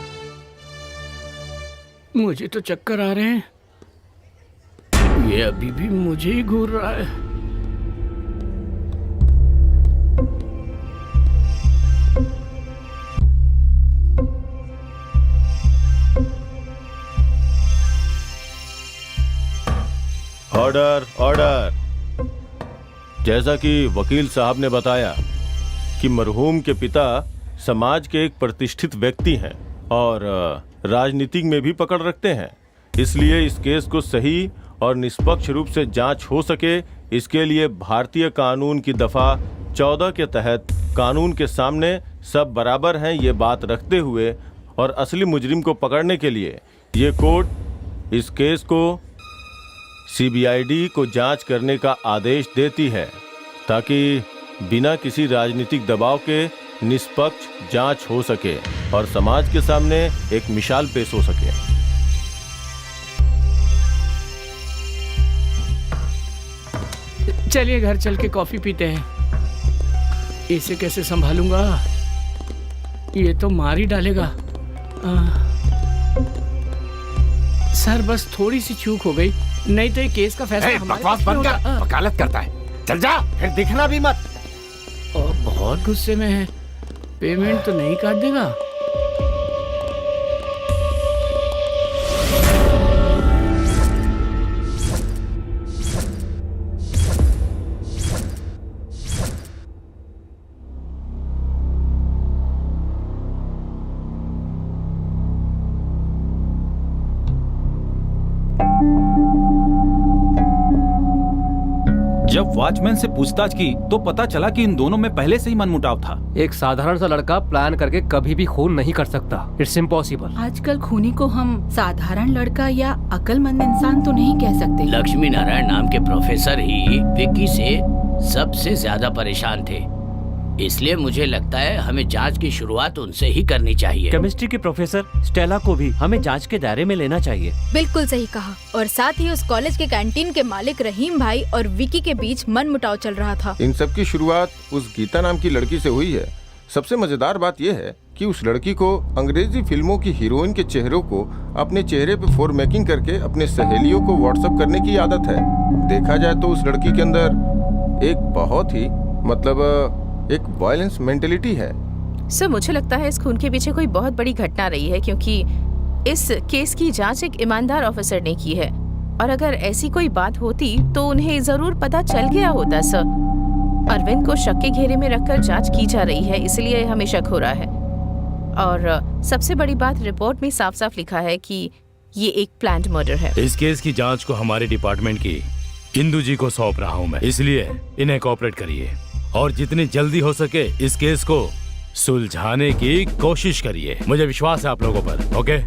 मुझे तो चक्कर आ रहे हैं, ये अभी भी मुझे ही घूर रहा है। Order order. जैसा कि वकील साहब ने बताया कि मरहूम के पिता समाज के एक प्रतिष्ठित व्यक्ति हैं और राजनीति में भी पकड़ रखते हैं, इसलिए इस केस को सही और निष्पक्ष रूप से जांच हो सके, इसके लिए भारतीय कानून की दफा 14 के तहत कानून के सामने सब बराबर हैं ये बात रखते हुए और असली मुजरिम को पकड़ने के लिए ये कोर्ट इस केस को सीबीआईडी को जांच करने का आदेश देती है, ताकि बिना किसी राजनीतिक दबाव के निष्पक्ष जांच हो सके और समाज के सामने एक मिसाल पेश हो सके। चलिए घर चल के कॉफी पीते हैं। इसे कैसे संभालूंगा? ये तो मार ही डालेगा। सर बस थोड़ी सी चूक हो गई, नहीं तो ये केस का फैसला हमारे बकवास बंद कर, वकालत करता है। चल जा, फिर दिखना भी मत। और बहुत गुस्से में है, पेमेंट तो नहीं काट देगा। जब वॉचमैन से पूछताछ की तो पता चला कि इन दोनों में पहले से ही मनमुटाव था। एक साधारण सा लड़का प्लान करके कभी भी खून नहीं कर सकता। It's impossible. आजकल खूनी को हम साधारण लड़का या अक्लमंद इंसान तो नहीं कह सकते। लक्ष्मी नारायण नाम के प्रोफेसर ही विक्की से सबसे ज्यादा परेशान थे, इसलिए मुझे लगता है हमें जांच की शुरुआत उनसे ही करनी चाहिए। केमिस्ट्री के प्रोफेसर स्टेला को भी हमें जांच के दायरे में लेना चाहिए। बिल्कुल सही कहा। और साथ ही उस कॉलेज के कैंटीन के मालिक रहीम भाई और विकी के बीच मनमुटाव चल रहा था। इन सब की शुरुआत उस गीता नाम की लड़की से हुई है। सबसे मजेदार बात यह है कि उस लड़की को अंग्रेजी फिल्मों की हीरोइन के चेहरों को अपने चेहरे पे फोर मेकिंग करके अपने सहेलियों को व्हाट्सएप करने की आदत है। देखा जाए तो उस लड़की के अंदर एक बहुत ही एक वायलेंस मेंटेलिटी है। सर मुझे लगता है इस खून के पीछे कोई बहुत बड़ी घटना रही है, क्योंकि इस केस की जांच एक ईमानदार ऑफिसर ने की है, और अगर ऐसी कोई बात होती तो उन्हें जरूर पता चल गया होता। सर अरविंद को शक के घेरे में रखकर जांच की जा रही है, इसलिए हमें शक हो रहा है। और सबसे बड़ी बात, रिपोर्ट में साफ साफ लिखा है कि ये एक प्लान्ड मर्डर है। इस केस की जांच को हमारे डिपार्टमेंट की इंदु जी को सौंप रहा हूँ मैं, इसलिए इन्हें कोऑपरेट करिए और जितनी जल्दी हो सके इस केस को सुलझाने की कोशिश करिए। मुझे विश्वास है आप लोगों पर। ओके?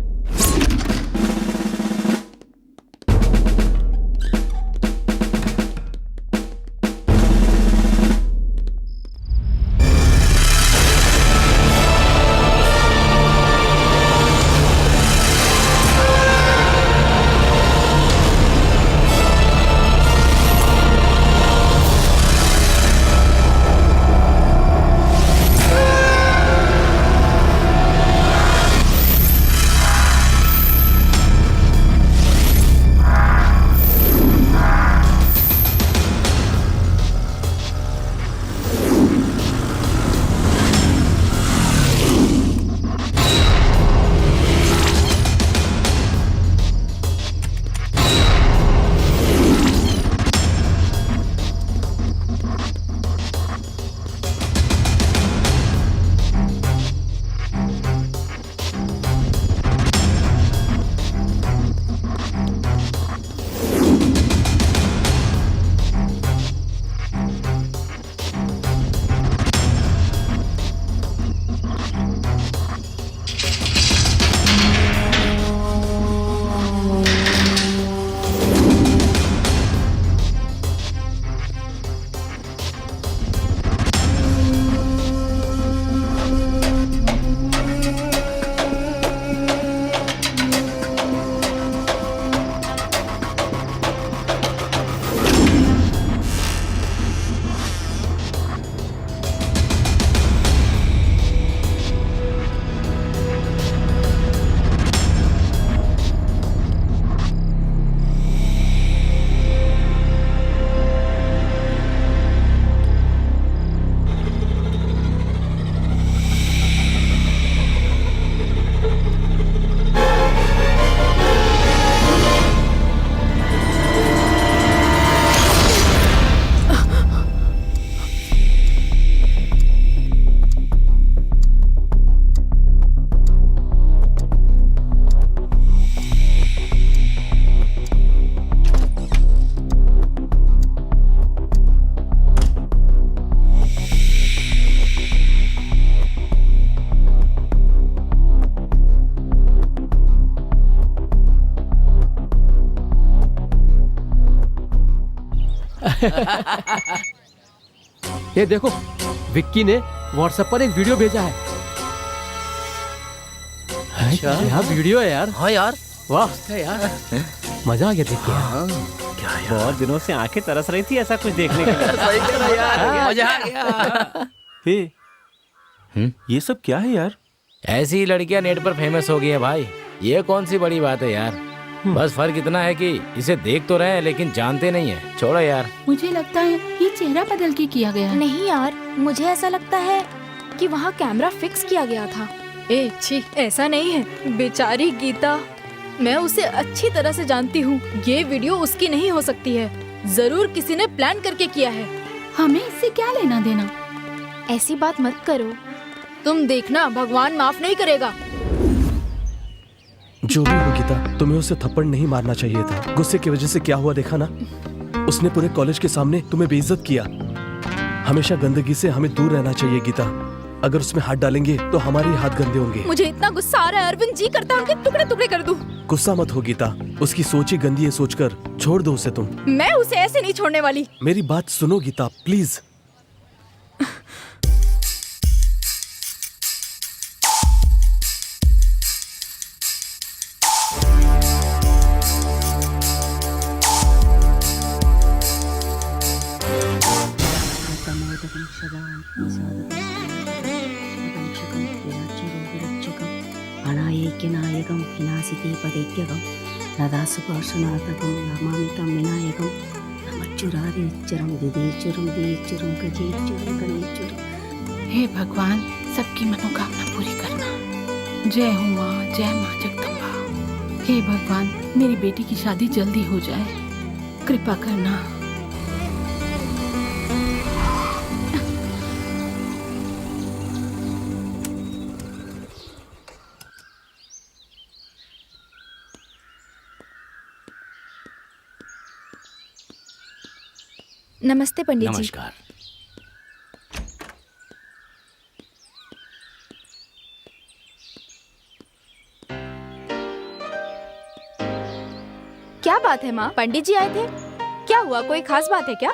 ये देखो, विक्की ने व्हाट्सएप पर एक वीडियो भेजा है। अच्छा क्या वीडियो है यार। हाँ यार, वाह यार, मजा आ गया देख के यार। क्या यार, बहुत दिनों से आंखें तरस रही थी ऐसा कुछ देखने के लिए। सही कह रहा यार, मजा आ गया। ये सब क्या है यार? ऐसी ही लड़कियां नेट पर फेमस हो गई है भाई, ये कौन सी बड़ी बात है यार। बस फर्क इतना है कि इसे देख तो रहे हैं लेकिन जानते नहीं है। छोड़ो यार। मुझे लगता है ये चेहरा बदल के किया गया है। नहीं यार, मुझे ऐसा लगता है कि वहाँ कैमरा फिक्स किया गया था। ए छी, ऐसा नहीं है। बेचारी गीता, मैं उसे अच्छी तरह से जानती हूँ। ये वीडियो उसकी नहीं हो सकती है। जरूर किसी ने प्लान करके किया है। हमें इससे क्या लेना देना। ऐसी बात मत करो, तुम देखना भगवान माफ नहीं करेगा। जो भी हो गीता, तुम्हें उसे थप्पड़ नहीं मारना चाहिए था। गुस्से की वजह से क्या हुआ देखा ना, उसने पूरे कॉलेज के सामने तुम्हें बेइज्जत किया। हमेशा गंदगी से हमें दूर रहना चाहिए गीता। अगर उसमें हाथ डालेंगे तो हमारे ही हाथ गंदे होंगे। मुझे इतना गुस्सा आ रहा है अरविंद जी, करता हूँ कि टुकड़े टुकड़े कर दूं। गुस्सा मत हो गीता, उसकी सोच ही गंदी है सोचकर छोड़ दो उसे तुम। मैं उसे ऐसे नहीं छोड़ने वाली। मेरी बात सुनो गीता प्लीज। अनायैक्यनायकं विनाशिते पदैत्यकं नदासुपार्श्वनाथकं नमामितं विनायकं नमच्चुरादिच्चरं दिदेच्चुरं देच्चुरं गजेच्चुरं गणेच्चुरं। हे भगवान, सबकी मनोकामना पूरी करना। जय हो माँ, जय माँ जगदम्बा। हे भगवान, मेरी बेटी की शादी जल्दी हो जाए, कृपा करना। नमस्ते पंडित जी। नमस्कार। क्या बात है माँ, पंडित जी आए थे? क्या हुआ, कोई खास बात है क्या?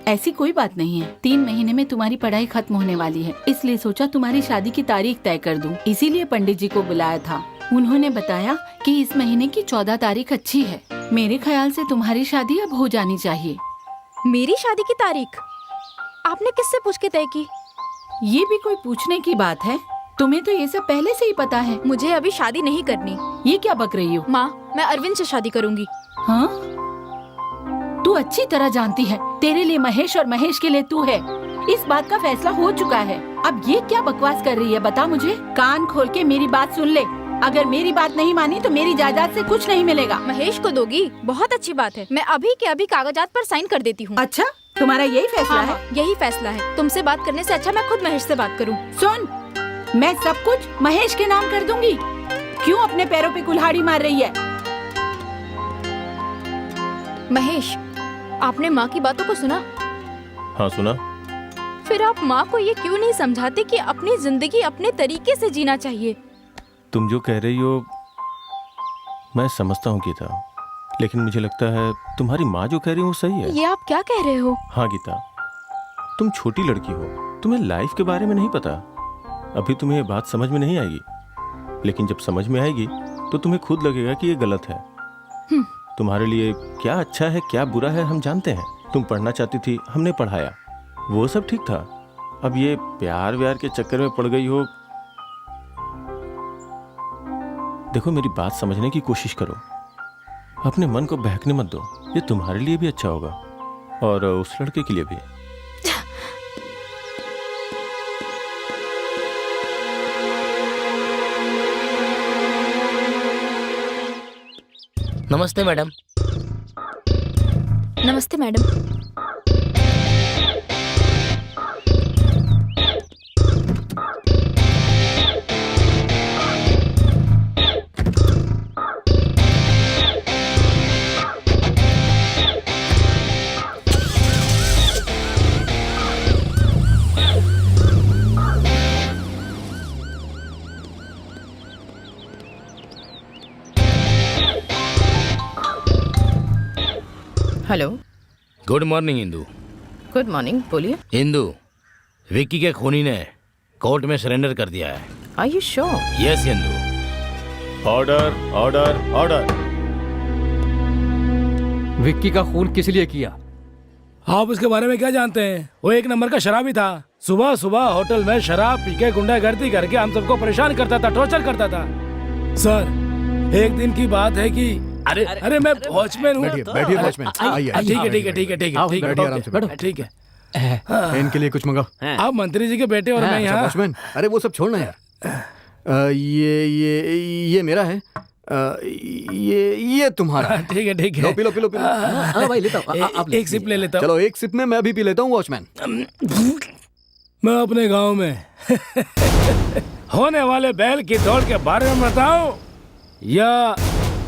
ऐसी कोई बात नहीं है। 3 महीने में तुम्हारी पढ़ाई खत्म होने वाली है, इसलिए सोचा तुम्हारी शादी की तारीख तय कर दूं। इसीलिए पंडित जी को बुलाया था। उन्होंने बताया कि इस महीने की 14 तारीख अच्छी है। मेरे ख्याल से तुम्हारी शादी अब हो जानी चाहिए। मेरी शादी की तारीख आपने किससे पूछ के तय की? ये भी कोई पूछने की बात है? तुम्हें तो ये सब पहले से ही पता है। मुझे अभी शादी नहीं करनी। ये क्या बक रही हो? माँ, मैं अरविंद से शादी करूंगी। हाँ? तू अच्छी तरह जानती है, तेरे लिए महेश और महेश के लिए तू है। इस बात का फैसला हो चुका है। अब ये क्या बकवास कर रही है, बता मुझे। कान खोल के मेरी बात सुन ले। अगर मेरी बात नहीं मानी तो मेरी जायदाद से कुछ नहीं मिलेगा। महेश को दोगी? बहुत अच्छी बात है, मैं अभी के अभी कागजात पर साइन कर देती हूँ। अच्छा, तुम्हारा यही फैसला है? यही फैसला है। तुमसे बात करने से अच्छा मैं खुद महेश से बात करूँ। सुन, मैं सब कुछ महेश के नाम कर दूंगी। क्यों अपने पैरों पे कुल्हाड़ी मार रही है? महेश, आपने माँ की बातों को सुना? हाँ सुना। फिर आप माँ को ये क्यों नहीं समझाते कि अपनी जिंदगी अपने तरीके से जीना चाहिए? तुम जो कह रही हो मैं समझता हूँ गीता, लेकिन मुझे लगता है तुम्हारी माँ जो कह रही है वो सही है। ये आप क्या कह रहे हो? हाँ गीता, तुम छोटी लड़की हो, तुम्हें लाइफ के बारे में नहीं पता। अभी तुम्हें ये बात समझ में नहीं आएगी, लेकिन जब समझ में आएगी तो तुम्हें खुद लगेगा कि ये गलत है। तुम्हारे लिए क्या अच्छा है क्या बुरा है हम जानते हैं। तुम पढ़ना चाहती थी, हमने पढ़ाया, वो सब ठीक था। अब ये प्यार व्यार के चक्कर में पड़ गई हो। देखो मेरी बात समझने की कोशिश करो, अपने मन को बहकने मत दो। ये तुम्हारे लिए भी अच्छा होगा और उस लड़के के लिए भी। नमस्ते मैडम। नमस्ते madam. Hello, good morning Indu. Good morning, बोलिए। इंदू, विक्की के खूनी ने कोर्ट में सरेंडर कर दिया है। Are you sure? Yes Indu. Order order order. Vicky का खून किस लिए किया? आप उसके बारे में क्या जानते हैं? वो एक नंबर का शराबी था। सुबह सुबह होटल में शराब पी के गुंडागर्दी करके हम सबको परेशान करता था, टॉर्चर करता था। सर, एक दिन की बात है कि अरे मैं वॉचमैन हूँ। बैठिए वॉचमैन, आइए। ठीक है ठीक है ठीक है ठीक है ठीक बैठिए, आराम से है ठीक है। इनके लिए कुछ मंगाओ। आप मंत्री जी के बेटे और मैं यहाँ। वॉचमैन, अरे वो सब छोड़ना यार। ये मेरा है। ये तुम्हारा। ठीक है ठीक है। लो, पी लो। हाँ भाई, लेता हूँ। एक सिप ले लेता हूँ। चलो एक सिप में मैं भी पी लेता हूँ वॉचमैन। मैं अपने गांव में होने वाले बैल की दौड़ के बारे में बताऊं या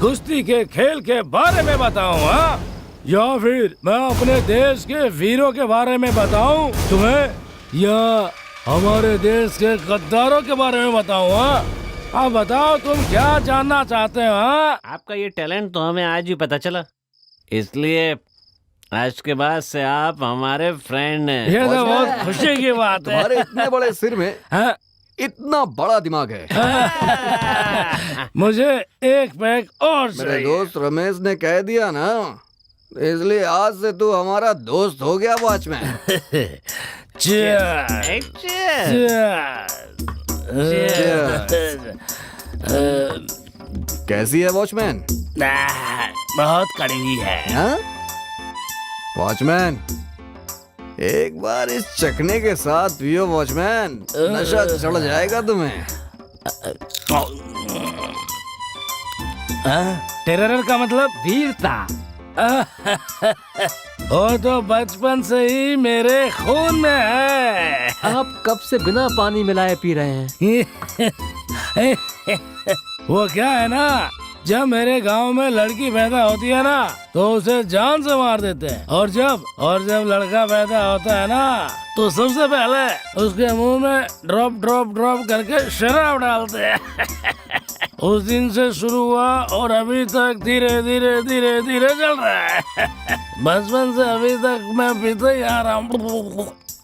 कुश्ती के खेल के बारे में बताऊं? हाँ, या फिर मैं अपने देश के वीरों के बारे में बताऊं तुम्हें, या हमारे देश के गद्दारों के बारे में बताऊं? हाँ, अब बताओ तुम क्या जानना चाहते हो? हाँ, आपका ये टैलेंट तो हमें आज ही पता चला, इसलिए आज के बाद से आप हमारे फ्रेंड हैं। ये तो बहुत खुशी की बात है। तुम्हारे इतने बड़े सिर में इतना बड़ा दिमाग है। मुझे एक पैक और मेरे दोस्त रमेश ने कह दिया ना, इसलिए आज से तू हमारा दोस्त हो गया वॉचमैन। कैसी है वॉचमैन? बहुत कड़वी है। वॉचमैन, एक बार इस चखने के साथ पियो वॉचमैन, नशा चढ़ जाएगा तुम्हें। टेरर का मतलब वीरता। वो तो बचपन से ही मेरे खून में है। आप कब से बिना पानी मिलाए पी रहे हैं? वो क्या है ना, जब मेरे गांव में लड़की पैदा होती है ना तो उसे जान से मार देते हैं, और जब लड़का पैदा होता है ना तो सबसे पहले उसके मुंह में ड्रॉप ड्रॉप ड्रॉप करके शराब डालते हैं। उस दिन से शुरू हुआ और अभी तक धीरे धीरे धीरे धीरे चल रहा है। बचपन से अभी तक मैं पीते ही आ रहा हूँ।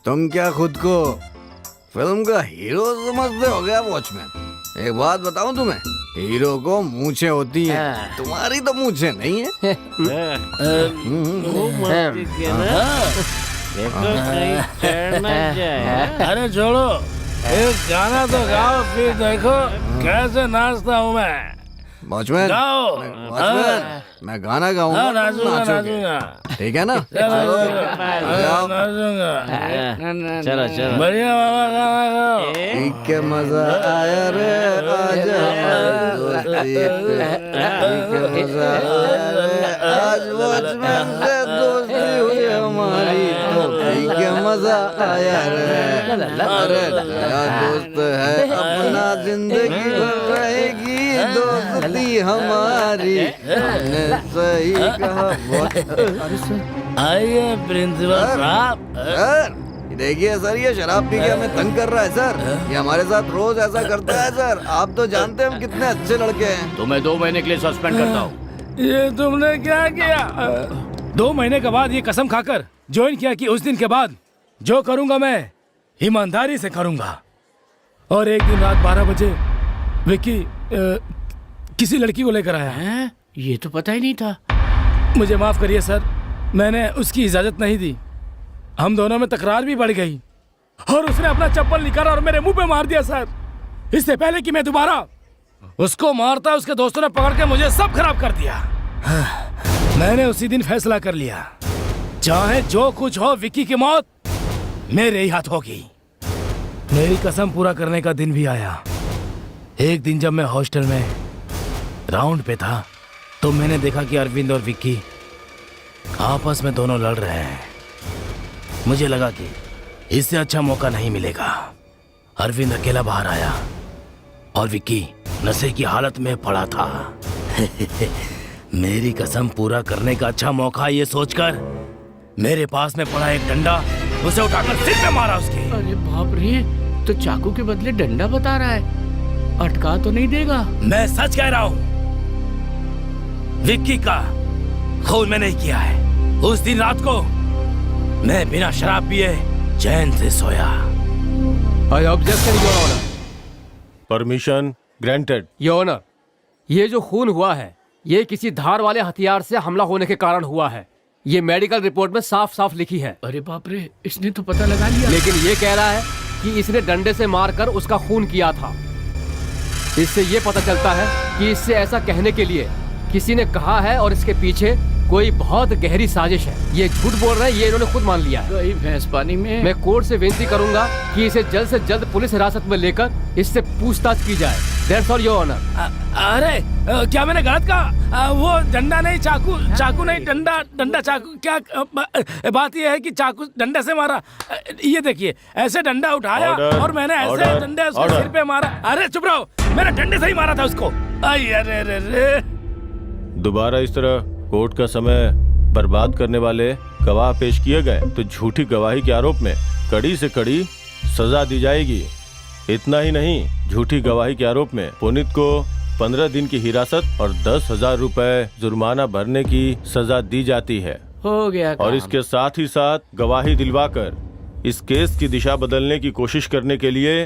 तुम क्या खुद को फिल्म का हीरो समझते हो गया वॉचमैन? एक बात बताऊं तुम्हें, हीरो को मूंछें होती हैं, तुम्हारी तो मूंछें नहीं है। अरे छोड़ो, एक गाना तो गाओ, फिर देखो कैसे नाचता हूँ मैं। वॉचमैन, गाओ। मैं गाना गाऊंगा, नाचूंगा। ठीक है ना? नाचूंगा। चलो चलो, बढ़िया वाला गाना गाओ। ठीक है, मजा आया रे, आज आज वॉचमैन से दोस्ती हुई हमारी, तो ठीक है मजा आया रे। अरे नया दोस्त है अपना, जिंदगी भर रहेगी दोस्ती हमारी। सही कहा। आइए प्रिंसिपल साहब। देखिए सर, ये शराब पी के हमें तंग कर रहा है सर। ये हमारे साथ रोज ऐसा करता है सर। आप तो जानते हैं हम कितने अच्छे लड़के हैं। तो मैं 2 महीने के लिए सस्पेंड करता हूँ। ये तुमने क्या किया? 2 महीने के बाद ये कसम खाकर ज्वाइन किया कि उस दिन के बाद जो करूंगा मैं ईमानदारी से करूंगा। और एक दिन रात 12 बजे विक्की किसी लड़की को लेकर आया है। ये तो पता ही नहीं था। मुझे माफ करिए सर, मैंने उसकी इजाजत नहीं दी। हम दोनों में तकरार भी बढ़ गई और उसने अपना चप्पल निकाला और मेरे मुंह पे मार दिया सर। इससे पहले कि मैं दोबारा उसको मारता, उसके दोस्तों ने पकड़ के मुझे सब खराब कर दिया। मैंने उसी दिन फैसला कर लिया, चाहे जो कुछ हो विक्की की मौत मेरे ही हाथ होगी। मेरी कसम पूरा करने का दिन भी आया। एक दिन जब मैं हॉस्टल में राउंड पे था तो मैंने देखा कि अरविंद और विक्की आपस में दोनों लड़ रहे हैं। मुझे लगा कि इससे अच्छा मौका नहीं मिलेगा। अरविंद अकेला बाहर आया और विक्की नशे की हालत में पड़ा था। मेरी कसम पूरा करने का अच्छा मौका ये सोचकर मेरे पास में पड़ा एक डंडा, उसे उठाकर सिर पे मारा उसके। अरे बाप रे, तो चाकू के बदले डंडा बता रहा है, अटका तो नहीं देगा? मैं सच कह रहा हूँ, विक्की का खून मैंने किया है। उस दिन रात को मैं बिना शराब पिए चैन से सोया। I objection your honour. Permission granted. Your honour, ये जो खून हुआ है ये किसी धार वाले हथियार से हमला होने के कारण हुआ है। ये मेडिकल रिपोर्ट में साफ साफ लिखी है। अरे बाप रे, इसने तो पता लगा लिया। लेकिन ये कह रहा है कि इसने डंडे से मारकर उसका खून किया था। इससे ये पता चलता है कि इससे ऐसा कहने के लिए किसी ने कहा है और इसके पीछे कोई बहुत गहरी साजिश है। ये झूठ बोल रहे हैं, ये इन्होंने खुद मान लिया है। गई भैंस पानी में। मैं कोर्ट से विनती करूंगा कि इसे जल्द से जल्द पुलिस हिरासत में लेकर इससे पूछताछ की जाए। That's all your honour. अरे क्या मैंने गलत कहा? वो डंडा नहीं, चाकू नहीं, डंडा चाकू। क्या बात ये है कि चाकू डंडे से मारा। ये देखिए, ऐसे डंडा उठाया और मैंने ऐसे डंडे उसके सिर पे मारा। अरे चुप रहो, मैंने डंडे से ही मारा था उसको। अरे दोबारा इस तरह कोर्ट का समय बर्बाद करने वाले गवाह पेश किए गए तो झूठी गवाही के आरोप में कड़ी से कड़ी सजा दी जाएगी। इतना ही नहीं, झूठी गवाही के आरोप में पुनीत को 15 दिन की हिरासत और 10,000 रुपए जुर्माना भरने की सजा दी जाती है। हो गया काम। और इसके साथ ही साथ गवाही दिलवाकर इस केस की दिशा बदलने की कोशिश करने के लिए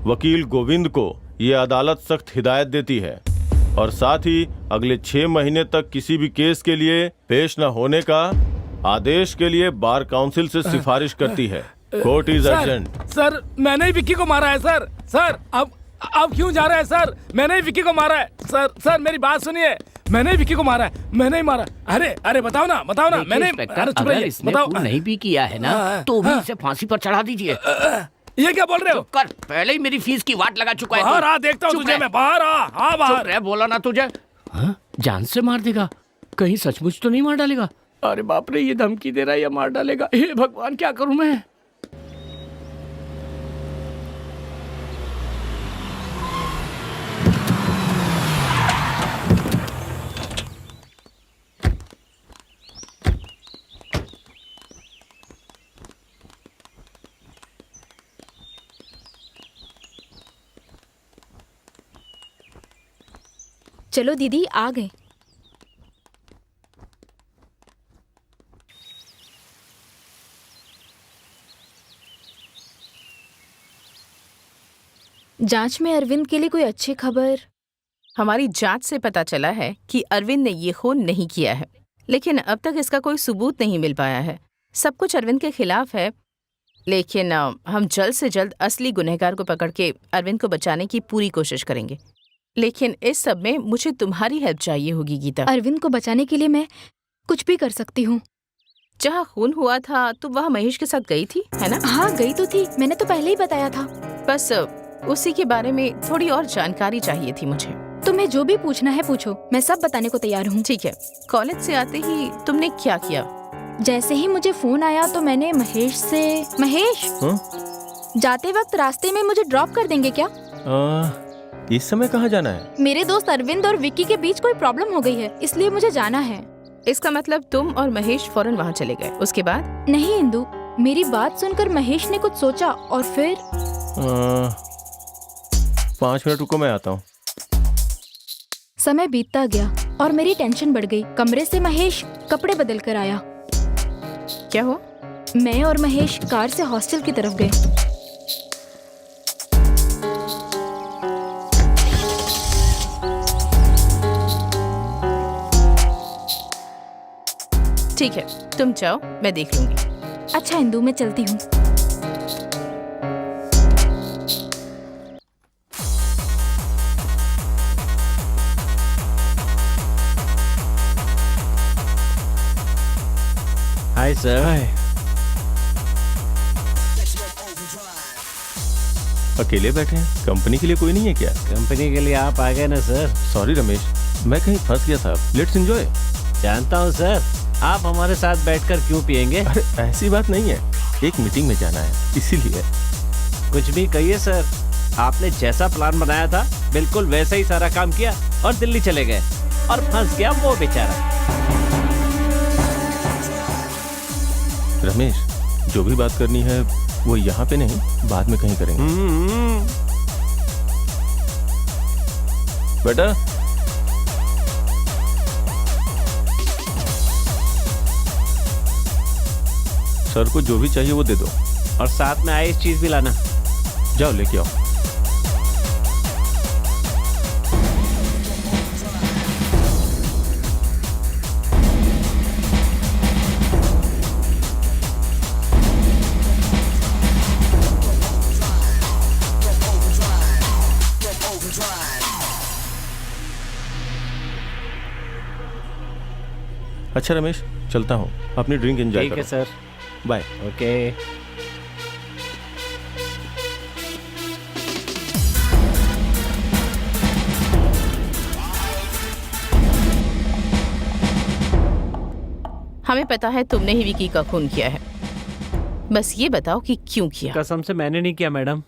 वकील गोविंद को ये अदालत सख्त हिदायत देती है और साथ ही अगले 6 महीने तक किसी भी केस के लिए पेश न होने का आदेश के लिए बार काउंसिल से सिफारिश करती है। Court is urgent. सर, मैंने ही विक्की को मारा है सर। सर, अब क्यों जा रहे हैं सर? मैंने ही विक्की को मारा है सर। मेरी बात सुनिए, मैंने ही विक्की को मारा है, मैंने ही मारा। अरे बताओ ना मैंने। अगर इसने खून नहीं भी किया है ना तो भी इसे फांसी पर चढ़ा दीजिए। ये क्या बोल रहे हो? कर, पहले ही मेरी फीस की वाट लगा चुका है। बाहर आ, देखता हूँ तुझे मैं। बाहर आ। हाँ बाहर रे, बोला ना तुझे। जान से मार देगा, कहीं सचमुच तो नहीं मार डालेगा? अरे बाप रे, ये धमकी दे रहा है या मार डालेगा? हे भगवान, क्या करूं मैं? चलो दीदी, आ गए। जांच में अरविंद के लिए कोई अच्छी खबर? हमारी जांच से पता चला है कि अरविंद ने ये खून नहीं किया है, लेकिन अब तक इसका कोई सबूत नहीं मिल पाया है। सब कुछ अरविंद के खिलाफ है, लेकिन हम जल्द से जल्द असली गुनहगार को पकड़ के अरविंद को बचाने की पूरी कोशिश करेंगे। लेकिन इस सब में मुझे तुम्हारी हेल्प चाहिए होगी गीता। अरविंद को बचाने के लिए मैं कुछ भी कर सकती हूँ। जहाँ खून हुआ था तो वहाँ महेश के साथ गई थी, है ना? हाँ गई तो थी, मैंने तो पहले ही बताया था। बस उसी के बारे में थोड़ी और जानकारी चाहिए थी मुझे। तुम्हें जो भी पूछना है पूछो, मैं सब बताने को तैयार हूँ। ठीक है। कॉलेज से आते ही तुमने क्या किया? जैसे ही मुझे फोन आया तो मैंने महेश से, महेश जाते वक्त रास्ते में मुझे ड्रॉप कर देंगे क्या? इस समय कहाँ जाना है? मेरे दोस्त अरविंद और विक्की के बीच कोई प्रॉब्लम हो गई है, इसलिए मुझे जाना है। इसका मतलब तुम और महेश फौरन वहाँ चले गए। उसके बाद? नहीं इंदु, मेरी बात सुनकर महेश ने कुछ सोचा और फिर 5 मिनट रुको, मैं आता हूँ। समय बीतता गया और मेरी टेंशन बढ़ गई। कमरे से महेश कपड़े बदल कर आया। क्या हुआ? मैं और महेश कार से हॉस्टल की तरफ गए। ठीक है, तुम जाओ, मैं देख लूंगी। अच्छा इंदु, मैं चलती हूँ। Hi sir. अकेले बैठे हैं? कंपनी के लिए कोई नहीं है क्या? कंपनी के लिए आप आ गए ना सर। सॉरी रमेश, मैं कहीं फंस गया था। Let's enjoy. जानता हूँ सर, आप हमारे साथ बैठकर क्यों पियेंगे? अरे ऐसी बात नहीं है, एक मीटिंग में जाना है इसीलिए। कुछ भी कहिए सर, आपने जैसा प्लान बनाया था बिल्कुल वैसा ही सारा काम किया और दिल्ली चले गए और फंस गया वो बेचारा। रमेश, जो भी बात करनी है वो यहाँ पे नहीं, बाद में कहीं करेंगे। बेटा सर को जो भी चाहिए वो दे दो। और साथ में आइस चीज भी लाना। जाओ लेके आओ। अच्छा रमेश, चलता हूँ, अपनी ड्रिंक एंजॉय करो। ठीक है सर, बाय। ओके। हमें पता है तुमने ही विकी का खून किया है, बस ये बताओ कि क्यों किया। कसम से मैंने नहीं किया मैडम।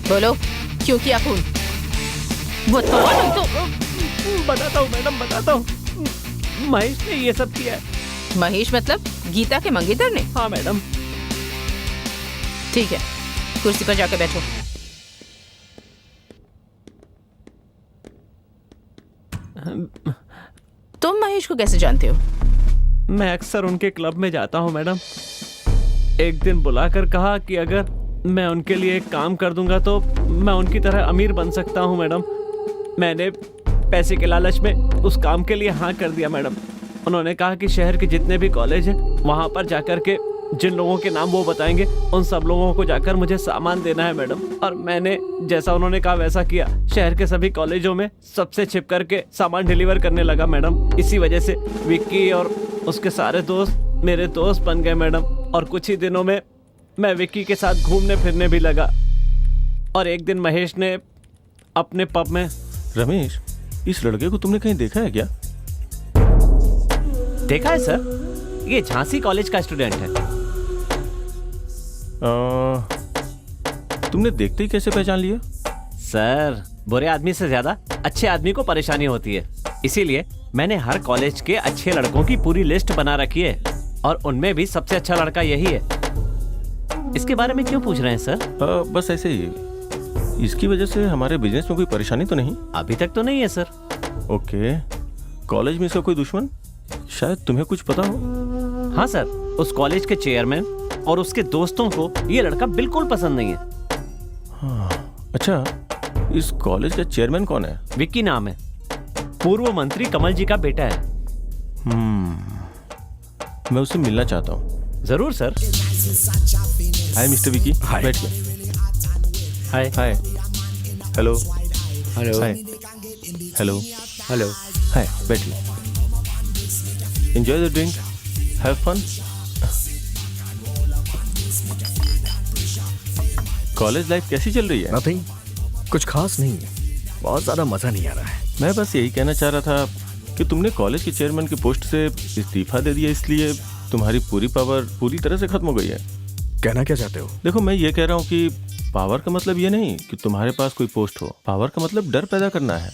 बोलो क्यों किया खून? वो तो बताता हूँ मैडम, बताता हूँ। महेश ने ये सब किया है। महेश मतलब गीता के मंगेतर ने? हाँ मैडम। ठीक है, कुर्सी पर जाकर बैठो। तुम महेश को कैसे जानते हो? मैं अक्सर उनके क्लब में जाता हूँ मैडम। एक दिन बुलाकर कहा कि अगर मैं उनके लिए एक काम कर दूंगा तो मैं उनकी तरह अमीर बन सकता हूँ मैडम। मैंने पैसे के लालच में उस काम के लिए हाँ कर दिया मैडम। उन्होंने कहा कि शहर के जितने भी कॉलेज हैं वहाँ पर जाकर के जिन लोगों के नाम वो बताएंगे उन सब लोगों को जाकर मुझे सामान देना है मैडम। और मैंने जैसा उन्होंने कहा वैसा किया। शहर के सभी कॉलेजों में सबसे छिप करके सामान डिलीवर करने लगा मैडम। इसी वजह से विक्की और उसके सारे दोस्त मेरे दोस्त बन गए मैडम। और कुछ ही दिनों में मैं विक्की के साथ घूमने फिरने भी लगा। और एक दिन महेश ने अपने पब में। रमेश, इस लड़के को तुमने कहीं देखा है क्या? देखा है सर, ये झांसी कॉलेज का स्टूडेंट है। तुमने देखते ही कैसे पहचान लिया? सर, बुरे आदमी से ज्यादा अच्छे आदमी को परेशानी होती है, इसीलिए मैंने हर कॉलेज के अच्छे लड़कों की पूरी लिस्ट बना रखी है और उनमें भी सबसे अच्छा लड़का यही है। इसके बारे में क्यों पूछ रहे हैं सर? बस ऐसे ही। इसकी वजह से हमारे बिजनेस में कोई परेशानी तो नहीं? अभी तक तो नहीं है सर। ओके। कॉलेज में इसका कोई दुश्मन? शायद तुम्हें कुछ पता हो। हाँ सर, उस कॉलेज के चेयरमैन और उसके दोस्तों को ये लड़का बिल्कुल पसंद नहीं है। हाँ, अच्छा, इस कॉलेज का चेयरमैन कौन है? विक्की नाम है, पूर्व मंत्री कमल जी का बेटा है। मैं उससे मिलना चाहता हूँ। जरूर sir. Hi mister Vicky. Hi. बैठ गए। Hi hi. Hello hello. Hi. Hello hello. Hi, बैठिए। Enjoy the drink, have fun. College life कैसी चल रही है? नथिंग, कुछ खास नहीं है, बहुत ज्यादा मजा नहीं आ रहा है। मैं बस यही कहना चाह रहा था कि तुमने कॉलेज के चेयरमैन की पोस्ट से इस्तीफा दे दिया, इसलिए तुम्हारी पूरी पावर पूरी तरह से खत्म हो गई है। कहना क्या चाहते हो? देखो, मैं ये कह रहा हूँ कि पावर का मतलब ये नहीं कि तुम्हारे पास कोई पोस्ट हो। पावर का मतलब डर पैदा करना है।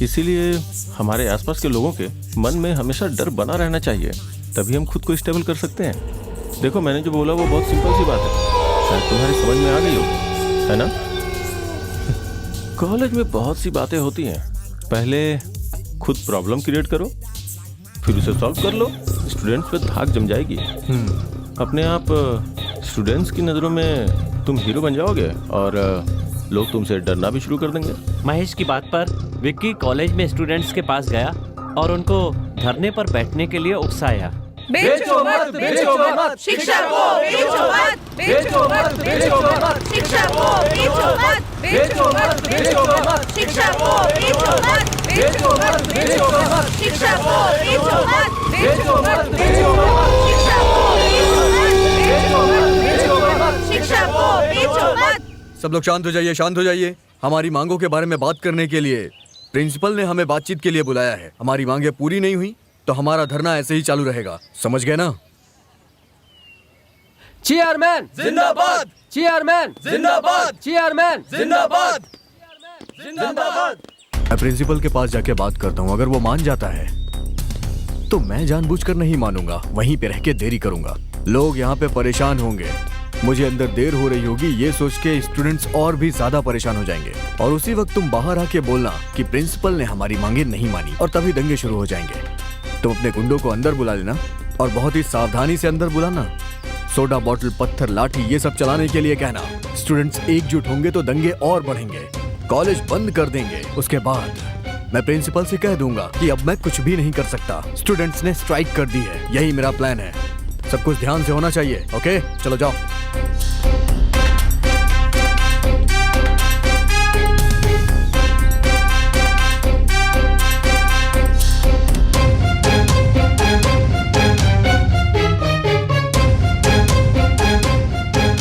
इसीलिए हमारे आसपास के लोगों के मन में हमेशा डर बना रहना चाहिए, तभी हम खुद को स्टेबल कर सकते हैं। देखो, मैंने जो बोला वो बहुत सिंपल सी बात है, शायद तुम्हारी समझ में आ गई हो, है ना? कॉलेज में बहुत सी बातें होती हैं। पहले खुद प्रॉब्लम क्रिएट करो, फिर उसे सॉल्व कर लो, स्टूडेंट्स पे धाक जम जाएगी। अपने आप स्टूडेंट्स की नज़रों में तुम हीरो बन जाओगे और लोग तुमसे डरना भी शुरू कर देंगे। महेश की बात पर विक्की कॉलेज में स्टूडेंट्स के पास गया और उनको धरने पर बैठने के लिए उकसाया। बेचो मत, बेचो मत, शिक्षा को बेचो मत, बेचो मत, बेचो मत, शिक्षा को बेचो मत, बेचो मत, बेचो मत, शिक्षा को बेचो मत, बेचो मत, बेचो मत, शिक्षा को बेचो मत, बेचो मत, बेचो मत, शिक्षा को बेचो मत, बेचो मत, बेचो मत, शिक्षा को बेचो मत। सब लोग शांत हो जाइए, शांत हो जाइए। हमारी मांगों के बारे में बात करने के लिए प्रिंसिपल ने हमें बातचीत के लिए बुलाया है। हमारी मांगें पूरी नहीं हुई तो हमारा धरना ऐसे ही चालू रहेगा, समझ गए ना? चेयरमैन जिंदाबाद, चेयरमैन जिंदाबाद, चेयरमैन जिंदाबाद, जिंदाबाद। मैं प्रिंसिपल के पास जाके बात करता हूँ। अगर वो मान जाता है तो मैं जानबूझकर नहीं मानूंगा, वहीं पे रह के देरी करूंगा। लोग यहाँ पे परेशान होंगे, मुझे अंदर देर हो रही होगी ये सोच के स्टूडेंट्स और भी ज्यादा परेशान हो जाएंगे, और उसी वक्त तुम बाहर आके बोलना कि प्रिंसिपल ने हमारी मांगे नहीं मानी, और तभी दंगे शुरू हो जाएंगे। तुम अपने गुंडों को अंदर बुला लेना और बहुत ही सावधानी से अंदर बुलाना। सोडा बॉटल, पत्थर, लाठी ये सब चलाने के लिए कहना। स्टूडेंट्स एकजुट होंगे तो दंगे और बढ़ेंगे, कॉलेज बंद कर देंगे। उसके बाद मैं प्रिंसिपल से कह दूंगा कि अब मैं कुछ भी नहीं कर सकता, स्टूडेंट्स ने स्ट्राइक कर दी है। यही मेरा प्लान है। सब कुछ ध्यान से होना चाहिए। ओके, चलो जाओ।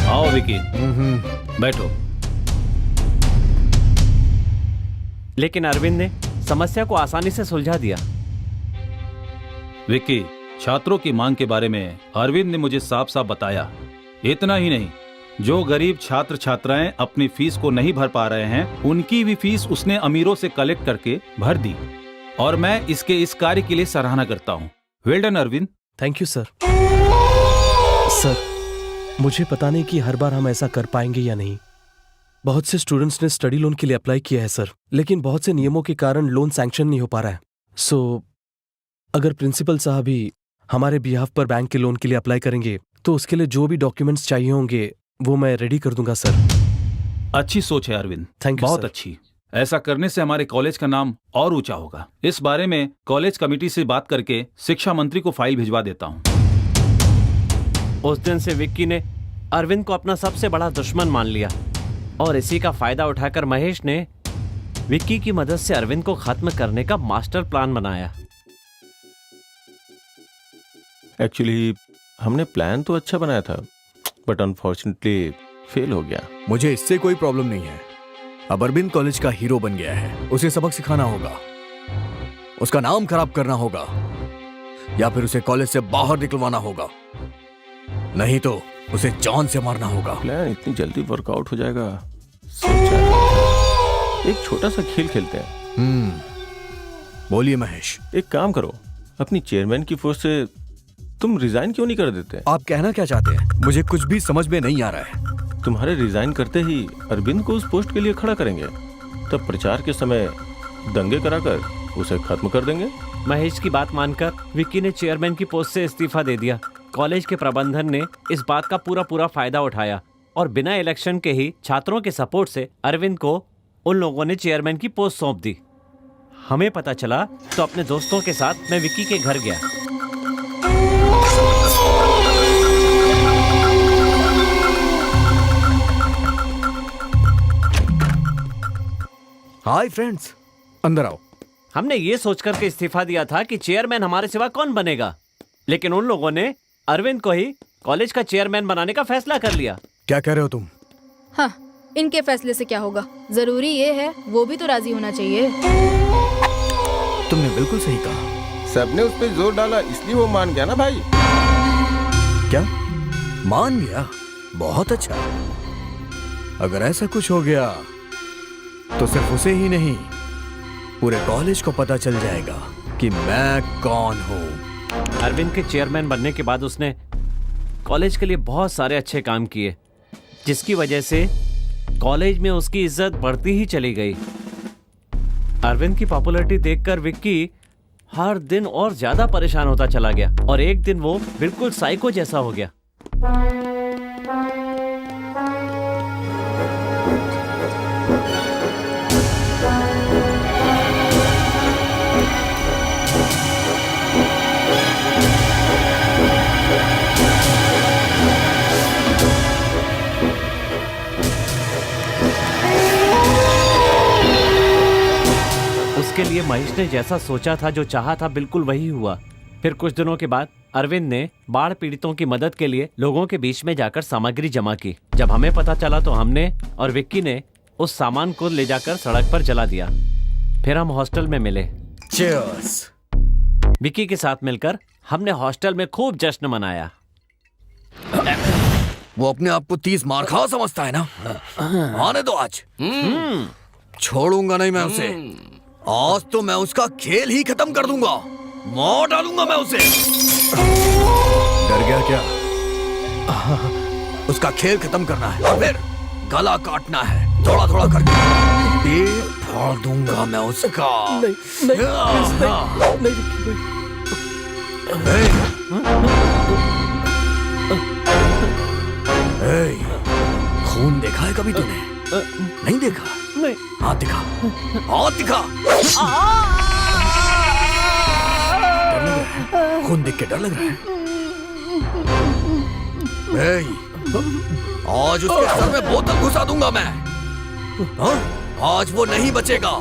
आओ विकी, बैठो। लेकिन अरविंद ने समस्या को आसानी से सुलझा दिया। विक्की, छात्रों की मांग के बारे में अरविंद ने मुझे साफ साफ बताया। इतना ही नहीं, जो गरीब छात्र छात्राएं अपनी फीस को नहीं भर पा रहे हैं, उनकी भी फीस उसने अमीरों से कलेक्ट करके भर दी, और मैं इसके इस कार्य के लिए सराहना करता हूँ। Well done Arvind. Thank you sir. Sir, मुझे पता नहीं कि हर बार हम ऐसा कर पाएंगे या नहीं। बहुत से स्टूडेंट्स ने स्टडी लोन के लिए अप्लाई किया है सर, लेकिन बहुत से नियमों के कारण लोन सैंक्शन नहीं हो पा रहा है। सो अगर प्रिंसिपल साहब ही हमारे बिहाफ पर बैंक के लोन के लिए अप्लाई करेंगे तो उसके लिए जो भी डॉक्यूमेंट्स चाहिए होंगे वो मैं रेडी कर दूंगा सर। अच्छी सोच है अरविंद, थैंक यू बहुत सर। अच्छी। ऐसा करने से हमारे कॉलेज का नाम और ऊंचा होगा। इस बारे में कॉलेज कमेटी से बात करके शिक्षा मंत्री को फाइल भिजवा देता हूँ। उस दिन से विक्की ने अरविंद को अपना सबसे बड़ा दुश्मन मान लिया, और इसी का फायदा उठाकर महेश ने विक्की की मदद से अरविंद को खत्म करने का मास्टर प्लान बनाया। एक्चुअली हमने प्लान तो अच्छा बनाया था, बट अनफॉर्चुनेटली फेल हो गया। मुझे इससे कोई प्रॉब्लम नहीं है। अब अरविंद कॉलेज का हीरो बन गया है, उसे सबक सिखाना होगा, उसका नाम खराब करना होगा, या फिर उसे कॉलेज से बाहर निकलवाना होगा, नहीं तो उसे जान से मारना होगा। प्लान इतनी जल्दी वर्कआउट हो जाएगा सोचा नहीं। एक छोटा सा खेल खेलते हैं। बोलिए महेश। एक काम करो, अपनी चेयरमैन की पोस्ट से तुम रिजाइन क्यों नहीं कर देते? आप कहना क्या चाहते हैं? मुझे कुछ भी समझ में नहीं आ रहा है। तुम्हारे रिजाइन करते ही अरविंद को उस पोस्ट के लिए खड़ा करेंगे, तब प्रचार के समय दंगे कराकर उसे खत्म कर देंगे। महेश की बात मानकर विक्की ने चेयरमैन की पोस्ट से इस्तीफा दे दिया। कॉलेज के प्रबंधन ने इस बात का पूरा फायदा उठाया, और बिना इलेक्शन के ही छात्रों के सपोर्ट से अरविंद को उन लोगों ने चेयरमैन की पोस्ट सौंप दी। हमें पता चला तो अपने दोस्तों के साथ मैं विक्की के घर गया। हाय फ्रेंड्स, अंदर आओ। हमने ये सोचकर के इस्तीफा दिया था कि चेयरमैन हमारे सिवा कौन बनेगा, लेकिन उन लोगों ने अरविंद को ही कॉलेज का चेयरमैन बनाने का फैसला कर लिया। क्या कह रहे हो तुम? हाँ, इनके फैसले से क्या होगा? जरूरी ये है वो भी तो राजी होना चाहिए। तुमने बिल्कुल सही कहा। सबने उस पर जोर डाला, इसलिए वो मान गया ना भाई। क्या मान गया? बहुत अच्छा। अगर ऐसा कुछ हो गया तो सिर्फ उसे ही नहीं, पूरे कॉलेज को पता चल जाएगा कि मैं कौन हूँ। अरविंद के चेयरमैन बनने के बाद उसने कॉलेज के लिए बहुत सारे अच्छे काम किए, जिसकी वजह से कॉलेज में उसकी इज्जत बढ़ती ही चली गई। अरविंद की पॉपुलैरिटी देखकर विक्की हर दिन और ज्यादा परेशान होता चला गया, और एक दिन वो बिल्कुल साइको जैसा हो गया। उसके लिए महेश ने जैसा सोचा था, जो चाहा था, बिल्कुल वही हुआ। फिर कुछ दिनों के बाद अरविंद ने बाढ़ पीड़ितों की मदद के लिए लोगों के बीच में जाकर सामग्री जमा की। जब हमें पता चला तो हमने और विक्की ने उस सामान को ले जाकर सड़क पर जला दिया। फिर हम हॉस्टल में मिले। Cheers! विक्की के साथ मिलकर हमने हॉस्टल में खूब जश्न मनाया। वो अपने आप को 30 मार खा समझता है ना? आने दो आज। छोड़ूंगा नहीं मैं उसे। आज तो मैं उसका खेल ही खत्म कर दूंगा, मार डालूंगा मैं उसे। डर गया क्या? उसका खेल खत्म करना है और फिर गला काटना है, थोड़ा थोड़ा करके पेट फाड़ दूंगा मैं उसका। नहीं नहीं नहीं, खून देखा है कभी तूने? नहीं देखा? नहीं। हाथ दिखा, हाथ दिखा। डर लग रहा है? खून देख के डर लग रहा है? आज उसके सर में बोतल घुसा दूंगा मैं। हाँ? आज वो नहीं बचेगा।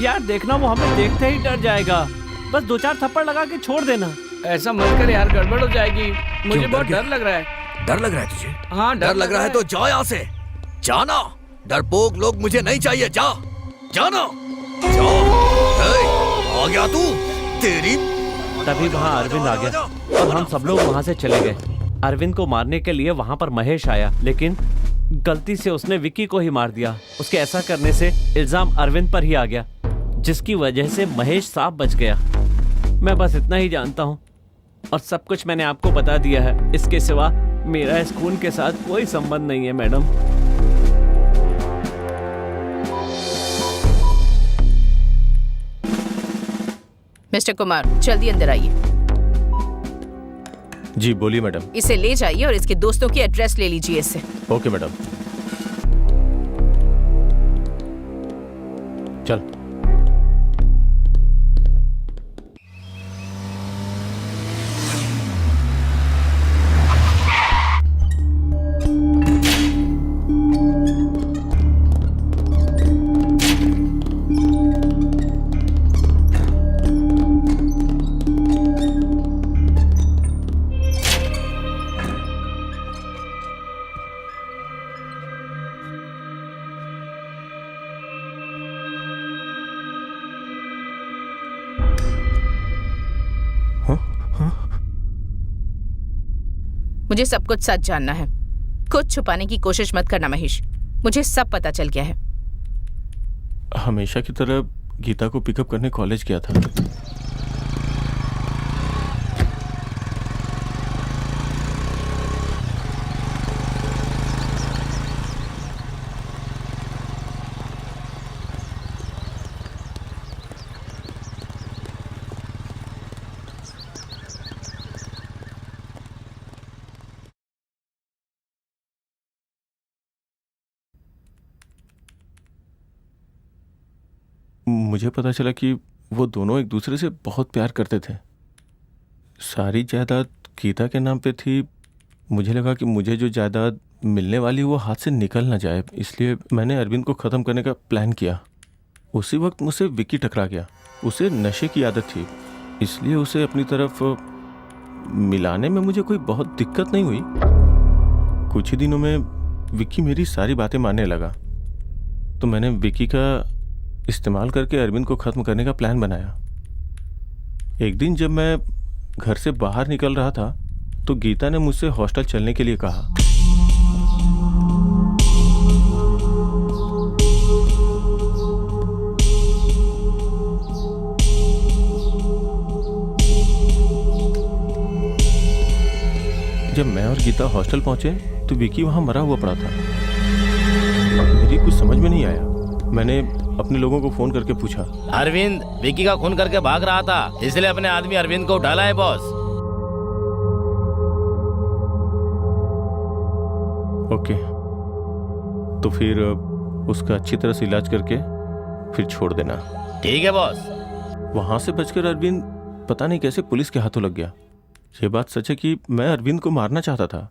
यार देखना, वो हमें देखते ही डर जाएगा। बस 2-4 थप्पड़ लगा के छोड़ देना। ऐसा मत कर यार, गड़बड़ हो जाएगी। मुझे बहुत डर लग रहा है। डर लग रहा है तुझे? हाँ, डर लग रहा है तो जा यहाँ से, जाना। डरपोक लोग मुझे नहीं चाहिए, जा, जाना, जा। आ गया तू, तेरी। तभी वहाँ अरविंद आ गया और हम सब लोग वहाँ से चले गए। अरविंद को मारने के लिए वहाँ पर महेश आया, लेकिन गलती से उसने विक्की को ही मार दिया। उसके ऐसा करने से इल्जाम अरविंद पर ही आ गया, जिसकी वजह से महेश साफ बच गया। मैं बस इतना ही जानता हूँ और सब कुछ मैंने आपको बता दिया है। इसके सिवा मेरा इस खून के साथ कोई संबंध नहीं है मैडम। मिस्टर कुमार, जल्दी अंदर आइए। जी बोलिए मैडम। इसे ले जाइए और इसके दोस्तों की एड्रेस ले लीजिए इससे। Okay madam. चल। मुझे सब कुछ सच जानना है। कुछ छुपाने की कोशिश मत करना महेश, मुझे सब पता चल गया है। हमेशा की तरह गीता को पिकअप करने कॉलेज गया था। मुझे पता चला कि वो दोनों एक दूसरे से बहुत प्यार करते थे। सारी जायदाद गीता के नाम पे थी। मुझे लगा कि मुझे जो जायदाद मिलने वाली वो हाथ से निकल ना जाए, इसलिए मैंने अरविंद को ख़त्म करने का प्लान किया। उसी वक्त मुझसे विक्की टकरा गया। उसे नशे की आदत थी, इसलिए उसे अपनी तरफ मिलाने में मुझे कोई बहुत दिक्कत नहीं हुई। कुछ ही दिनों में विक्की मेरी सारी बातें मानने लगा, तो मैंने विक्की का इस्तेमाल करके अरविंद को ख़त्म करने का प्लान बनाया। एक दिन जब मैं घर से बाहर निकल रहा था तो गीता ने मुझसे हॉस्टल चलने के लिए कहा। जब मैं और गीता हॉस्टल पहुंचे तो विक्की वहां मरा हुआ पड़ा था। मेरी कुछ समझ में नहीं आया। मैंने अपने लोगों को फोन करके पूछा। अरविंद विक्की का खून करके भाग रहा था, इसलिए अपने आदमी अरविंद को उठाला है बॉस। ओके, तो फिर उसका अच्छी तरह से इलाज करके फिर छोड़ देना। ठीक है बॉस। वहां से बचकर अरविंद पता नहीं कैसे पुलिस के हाथों लग गया। ये बात सच है कि मैं अरविंद को मारना चाहता था,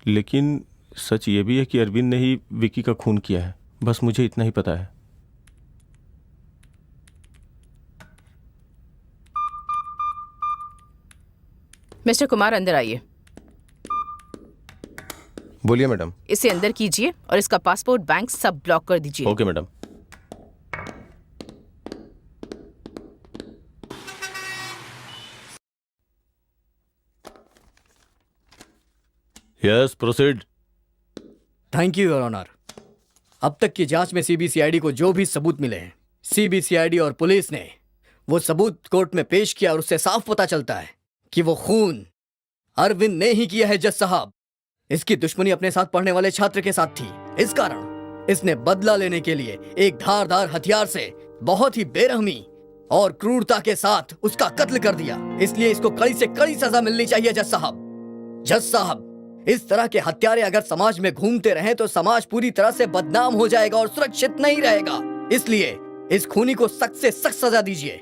लेकिन सच ये भी है कि अरविंद ने ही विक्की का खून किया है। बस मुझे इतना ही पता है। मिस्टर कुमार, अंदर आइए। बोलिए मैडम। इसे अंदर कीजिए और इसका पासपोर्ट, बैंक सब ब्लॉक कर दीजिए। Okay madam. Yes, proceed. Thank you your honour. अब तक की जांच में सीबीसीआईडी को जो भी सबूत मिले हैं, सीबीसीआईडी और पुलिस ने वो सबूत कोर्ट में पेश किया और उससे साफ पता चलता है कि वो खून अरविंद ने ही किया है जज साहब। इसकी दुश्मनी अपने साथ पढ़ने वाले छात्र के साथ थी। इस कारण इसने बदला लेने के लिए एक धारदार हथियार से बहुत ही बेरहमी और क्रूरता के साथ उसका कत्ल कर दिया। इसलिए इसको कड़ी से कड़ी सजा मिलनी चाहिए जज साहब। जज साहब, इस तरह के हत्यारे अगर समाज में घूमते रहें तो समाज पूरी तरह से बदनाम हो जाएगा और सुरक्षित नहीं रहेगा। इसलिए इस खूनी को सख्त से सख्त सजा दीजिए।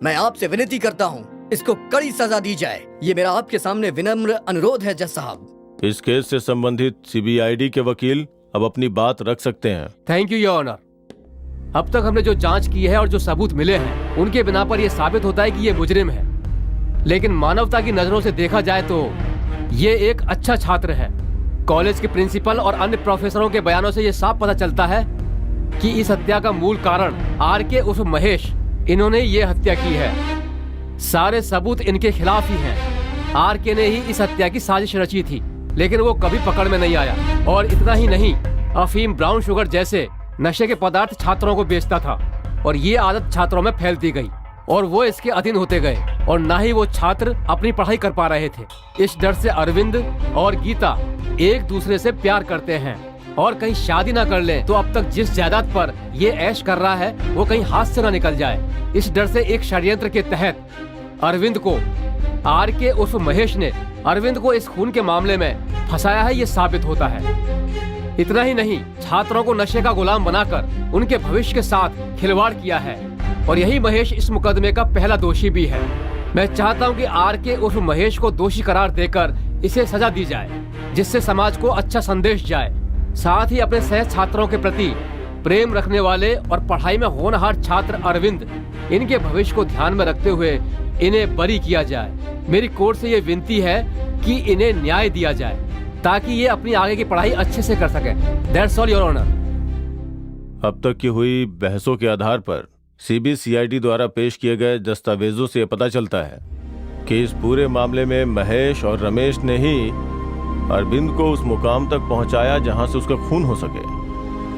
मैं आपसे विनती करता हूँ, इसको कड़ी सजा दी जाए। ये मेरा आपके सामने विनम्र अनुरोध है जज साहब। इस केस से संबंधित सीबीआईडी के वकील अब अपनी बात रख सकते हैं। Thank you your honour. अब तक हमने जो जांच की है और जो सबूत मिले हैं उनके बिना पर यह साबित होता है कि ये मुजरिम है। लेकिन मानवता की नजरों से देखा जाए तो ये एक अच्छा छात्र है। कॉलेज के प्रिंसिपल और अन्य प्रोफेसरों के बयानों से यह साफ पता चलता है कि इस हत्या का मूल कारण आरके उर्फ महेश, इन्होंने ये हत्या की है। सारे सबूत इनके खिलाफ ही हैं। आरके ने ही इस हत्या की साजिश रची थी, लेकिन वो कभी पकड़ में नहीं आया। और इतना ही नहीं, अफीम, ब्राउन शुगर जैसे नशे के पदार्थ छात्रों को बेचता था और ये आदत छात्रों में फैलती गई और वो इसके अधीन होते गए और ना ही वो छात्र अपनी पढ़ाई कर पा रहे थे। इस डर से अरविंद और गीता एक दूसरे से प्यार करते हैं और कहीं शादी ना कर लें तो अब तक जिस जायदाद पर ये ऐश कर रहा है वो कहीं हाथ से ना निकल जाए। इस डर से एक षड्यंत्र के तहत अरविंद को, आरके उर्फ महेश ने अरविंद को इस खून के मामले में फंसाया है, ये साबित होता है। इतना ही नहीं, छात्रों को नशे का गुलाम बनाकर उनके भविष्य के साथ खिलवाड़ किया है और यही महेश इस मुकदमे का पहला दोषी भी है। मैं चाहता हूं कि आरके उर्फ महेश को दोषी करार देकर इसे सजा दी जाए, जिससे समाज को अच्छा संदेश जाए। साथ ही अपने सह छात्रों के प्रति प्रेम रखने वाले और पढ़ाई में होनहार छात्र अरविंद, इनके भविष्य को ध्यान में रखते हुए इन्हें बरी किया जाए। मेरी कोर्ट से ये विनती है कि इन्हें न्याय दिया जाए ताकि ये अपनी आगे की पढ़ाई अच्छे से कर सके। That's all your honour. अब तक की हुई बहसों के आधार पर सीबीसीआईडी द्वारा पेश किए गए दस्तावेजों से पता चलता है कि इस पूरे मामले में महेश और रमेश ने ही अरविंद को उस मुकाम तक पहुंचाया जहां से उसका खून हो सके।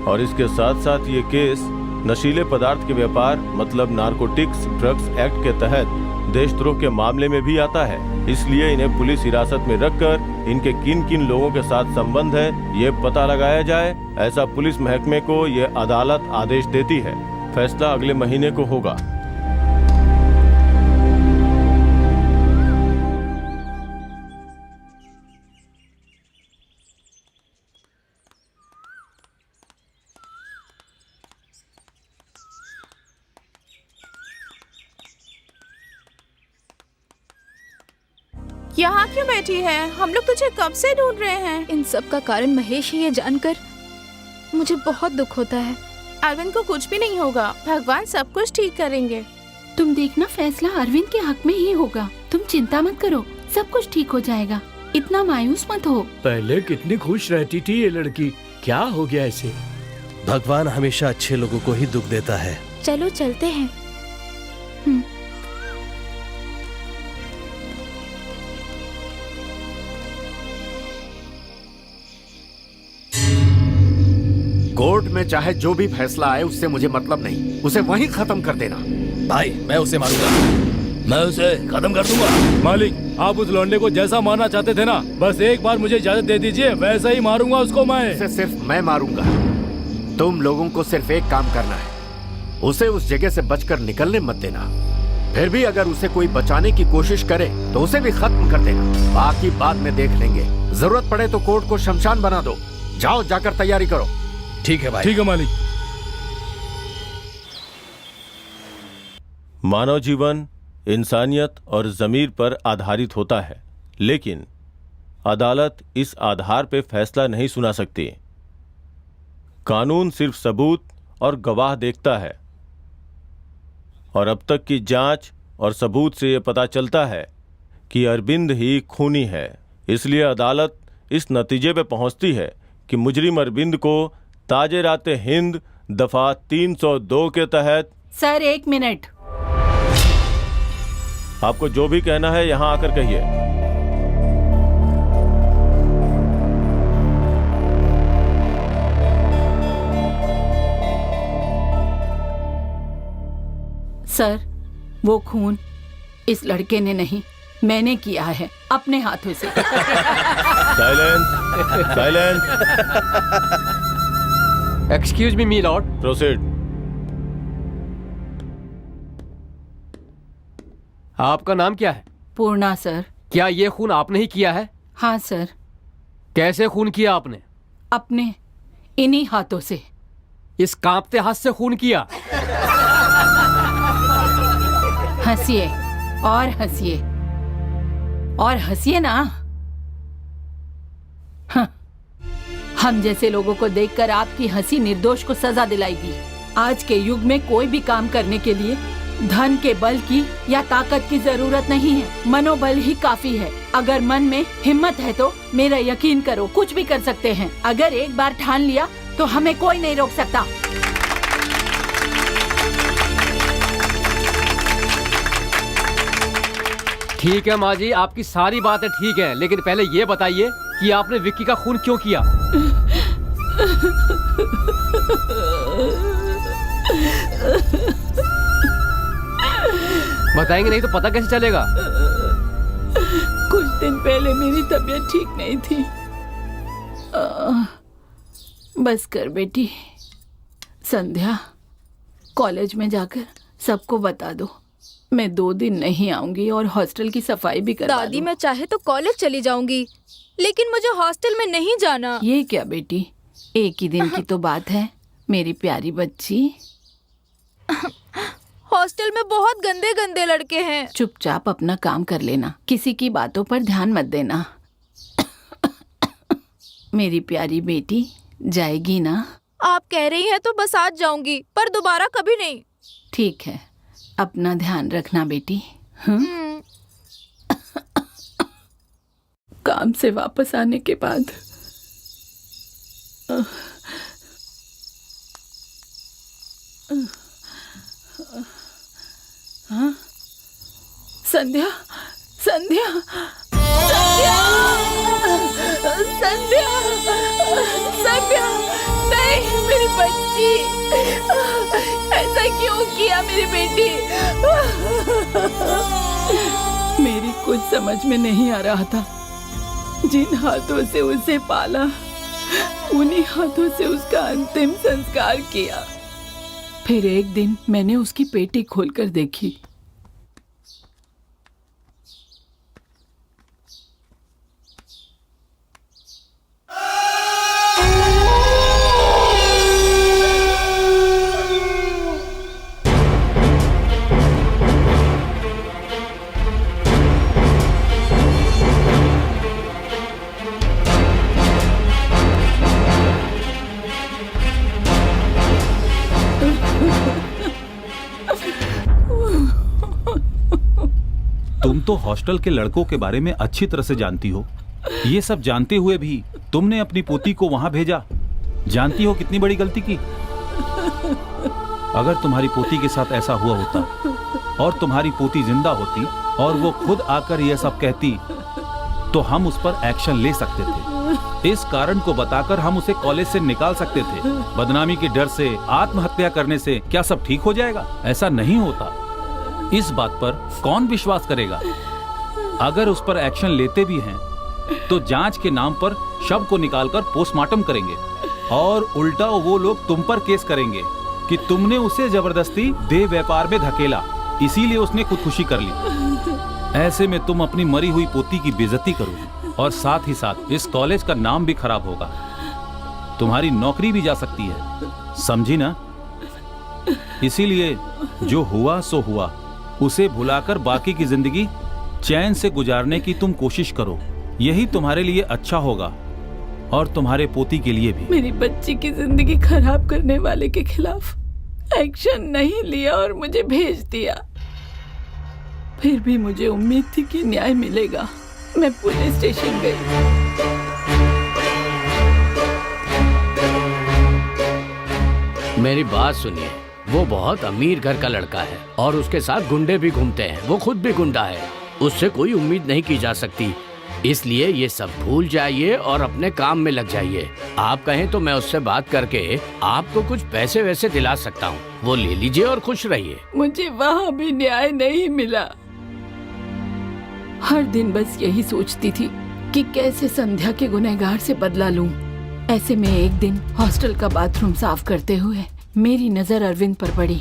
और इसके साथ साथ ये केस नशीले पदार्थ के व्यापार मतलब नारकोटिक्स ड्रग्स एक्ट के तहत देशद्रोह के मामले में भी आता है। इसलिए इन्हें पुलिस हिरासत में रखकर इनके किन किन लोगों के साथ संबंध है ये पता लगाया जाए, ऐसा पुलिस महकमे को ये अदालत आदेश देती है। फैसला अगले महीने को होगा। यहाँ क्यों बैठी है? हम लोग तुझे कब से ढूंढ रहे हैं। इन सब का कारण महेश है, ये जानकर मुझे बहुत दुख होता है। अरविंद को कुछ भी नहीं होगा, भगवान सब कुछ ठीक करेंगे। तुम देखना, फैसला अरविंद के हक में ही होगा। तुम चिंता मत करो, सब कुछ ठीक हो जाएगा। इतना मायूस मत हो। पहले कितनी खुश रहती थी ये लड़की, क्या हो गया इसे? भगवान हमेशा अच्छे लोगों को ही दुख देता है। चलो चलते हैं। कोर्ट में चाहे जो भी फैसला आए उससे मुझे मतलब नहीं, उसे वहीं खत्म कर देना। भाई मैं उसे मारूंगा, मैं उसे खत्म कर दूंगा। मालिक, आप उस लौंडे को जैसा मारना चाहते थे ना, बस एक बार मुझे इजाजत दे दीजिए, वैसा ही मारूंगा उसको मैं। उसे सिर्फ मैं मारूंगा। तुम लोगों को सिर्फ एक काम करना है, उसे उस जगह से बचकर निकलने मत देना। फिर भी अगर उसे कोई बचाने की कोशिश करे तो उसे भी खत्म कर देना। बाकी बाद में देख लेंगे, जरूरत पड़े तो कोर्ट को शमशान बना दो। जाओ, जाकर तैयारी करो। ठीक है भाई। ठीक है मालिक। मानव जीवन इंसानियत और ज़मीर पर आधारित होता है, लेकिन अदालत इस आधार पर फैसला नहीं सुना सकती। कानून सिर्फ सबूत और गवाह देखता है, और अब तक की जांच और सबूत से यह पता चलता है कि अरविंद ही खूनी है। इसलिए अदालत इस नतीजे पर पहुंचती है कि मुजरिम अरविंद को ताजे राते हिंद दफा 302 के तहत। सर एक मिनट, आपको जो भी कहना है यहां आकर कहिए। सर वो खून इस लड़के ने नहीं मैंने किया है अपने हाथों से। Silent, silent. एक्सक्यूज मी मी लॉर्ड। प्रोसीड। आपका नाम क्या है? पूर्णा सर। क्या ये खून आपने ही किया है? हाँ सर। कैसे खून किया आपने? अपने इन्हीं हाथों से। इस कांपते हाथ से खून किया? हंसिए और हंसिए और हंसिए ना। हाँ। हम जैसे लोगों को देखकर आपकी हंसी निर्दोष को सजा दिलाएगी। आज के युग में कोई भी काम करने के लिए धन के बल की या ताकत की जरूरत नहीं है, मनोबल ही काफी है। अगर मन में हिम्मत है तो मेरा यकीन करो कुछ भी कर सकते हैं। अगर एक बार ठान लिया तो हमें कोई नहीं रोक सकता। ठीक है माँ जी, आपकी सारी बातें ठीक है, लेकिन पहले ये बताइए कि आपने विक्की का खून क्यों किया? बताएंगे नहीं तो पता कैसे चलेगा? कुछ दिन पहले मेरी तबीयत ठीक नहीं थी। बस कर बेटी, संध्या कॉलेज में जाकर सबको बता दो। मैं 2 दिन नहीं आऊंगी और हॉस्टल की सफाई भी करवा दादी मैं चाहे तो कॉलेज चली जाऊंगी, लेकिन मुझे हॉस्टल में नहीं जाना। ये क्या बेटी, एक ही दिन की तो बात है मेरी प्यारी बच्ची। हॉस्टल में बहुत गंदे गंदे लड़के हैं। चुपचाप अपना काम कर लेना, किसी की बातों पर ध्यान मत देना। मेरी प्यारी बेटी जाएगी ना? आप कह रही हैं तो बस आज जाऊंगी, पर दोबारा कभी नहीं। ठीक है, अपना ध्यान रखना बेटी। काम से वापस आने के बाद हाँ? संध्या, संध्या, संध्या, संध्या, संध्या, नहीं मेरी बच्ची, ऐसा क्यों किया मेरी बेटी? मेरी कुछ समझ में नहीं आ रहा था। जिन हाथों से उसे पाला उन्हीं हाथों से उसका अंतिम संस्कार किया। फिर एक दिन मैंने उसकी पेटी खोलकर देखी। तुम तो हॉस्टल के लड़कों के बारे में अच्छी तरह से जानती हो। ये सब जानते हुए भी तुमने अपनी पोती को वहां भेजा। जानती हो कितनी बड़ी गलती की। अगर तुम्हारी पोती के साथ ऐसा हुआ होता और तुम्हारी पोती जिंदा होती और वो खुद आकर यह सब कहती तो हम उस पर एक्शन ले सकते थे। इस कारण को बताकर हम उसे कॉलेज से निकाल सकते थे। बदनामी के डर से, आत्महत्या करने से क्या सब ठीक हो जाएगा? ऐसा नहीं होता। इस बात पर कौन विश्वास करेगा? अगर उस पर एक्शन लेते भी हैं तो जांच के नाम पर शव को निकालकर पोस्टमार्टम करेंगे और उल्टा वो लोग तुम पर केस करेंगे कि तुमने उसे जबरदस्ती देह व्यापार में धकेला, इसीलिए उसने खुदकुशी कर ली। ऐसे में तुम अपनी मरी हुई पोती की बेइज्जती करोगे और साथ ही साथ इस कॉलेज का नाम भी खराब होगा। तुम्हारी नौकरी भी जा सकती है, समझी ना? इसीलिए जो हुआ सो हुआ, उसे भुलाकर बाकी की जिंदगी चैन से गुजारने की तुम कोशिश करो। यही तुम्हारे लिए अच्छा होगा और तुम्हारे पोती के लिए भी। मेरी बच्ची की जिंदगी खराब करने वाले के खिलाफ एक्शन नहीं लिया और मुझे भेज दिया। फिर भी मुझे उम्मीद थी कि न्याय मिलेगा। मैं पुलिस स्टेशन गई। मेरी बात सुनिए, वो बहुत अमीर घर का लड़का है और उसके साथ गुंडे भी घूमते हैं। वो खुद भी गुंडा है, उससे कोई उम्मीद नहीं की जा सकती। इसलिए ये सब भूल जाइए और अपने काम में लग जाइए। आप कहें तो मैं उससे बात करके आपको कुछ पैसे वैसे दिला सकता हूँ, वो ले लीजिए और खुश रहिए। मुझे वहाँ भी न्याय नहीं मिला। हर दिन बस यही सोचती थी कि कैसे संध्या के गुनहगार से बदला लूं। ऐसे में एक दिन हॉस्टल का बाथरूम साफ करते हुए मेरी नजर अरविंद पर पड़ी।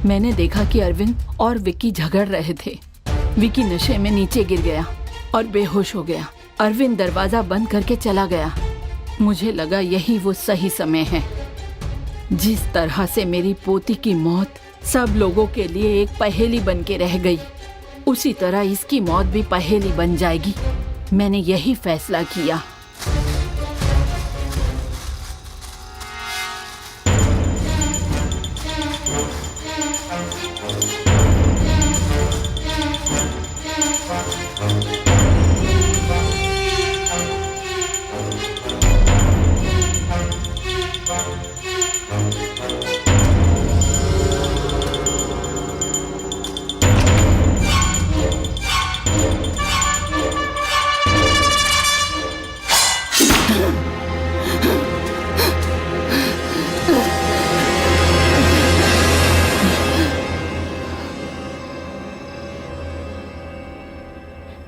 मैंने देखा कि अरविंद और विक्की झगड़ रहे थे। विक्की नशे में नीचे गिर गया और बेहोश हो गया। अरविंद दरवाजा बंद करके चला गया। मुझे लगा यही वो सही समय है। जिस तरह से मेरी पोती की मौत सब लोगों के लिए एक पहेली बन के रह गई, उसी तरह इसकी मौत भी पहेली बन जाएगी। मैंने यही फैसला किया।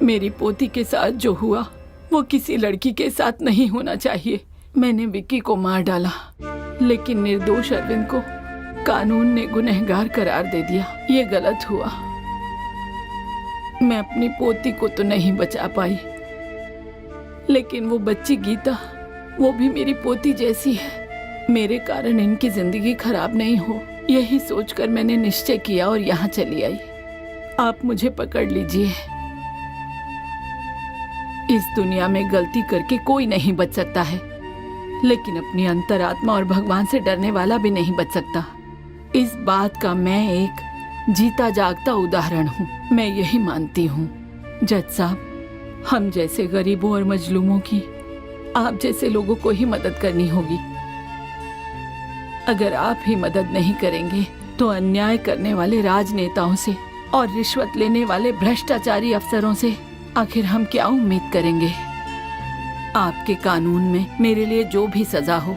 मेरी पोती के साथ जो हुआ वो किसी लड़की के साथ नहीं होना चाहिए। मैंने विक्की को मार डाला, लेकिन निर्दोष अरविंद को कानून ने गुनहगार करार दे दिया। ये गलत हुआ। मैं अपनी पोती को तो नहीं बचा पाई, लेकिन वो बच्ची गीता, वो भी मेरी पोती जैसी है। मेरे कारण इनकी जिंदगी खराब नहीं हो, यही सोचकर मैंने निश्चय किया और यहाँ चली आई। आप मुझे पकड़ लीजिए। इस दुनिया में गलती करके कोई नहीं बच सकता है, लेकिन अपनी अंतरात्मा और भगवान से डरने वाला भी नहीं बच सकता। इस बात का मैं एक जीता जागता उदाहरण हूँ। मैं यही मानती हूँ जज साहब, हम जैसे गरीबों और मजलूमों की आप जैसे लोगों को ही मदद करनी होगी। अगर आप ही मदद नहीं करेंगे तो अन्याय करने वाले राजनेताओं से और रिश्वत लेने वाले भ्रष्टाचारी अफसरों से आखिर हम क्या उम्मीद करेंगे। आपके कानून में मेरे लिए जो भी सजा हो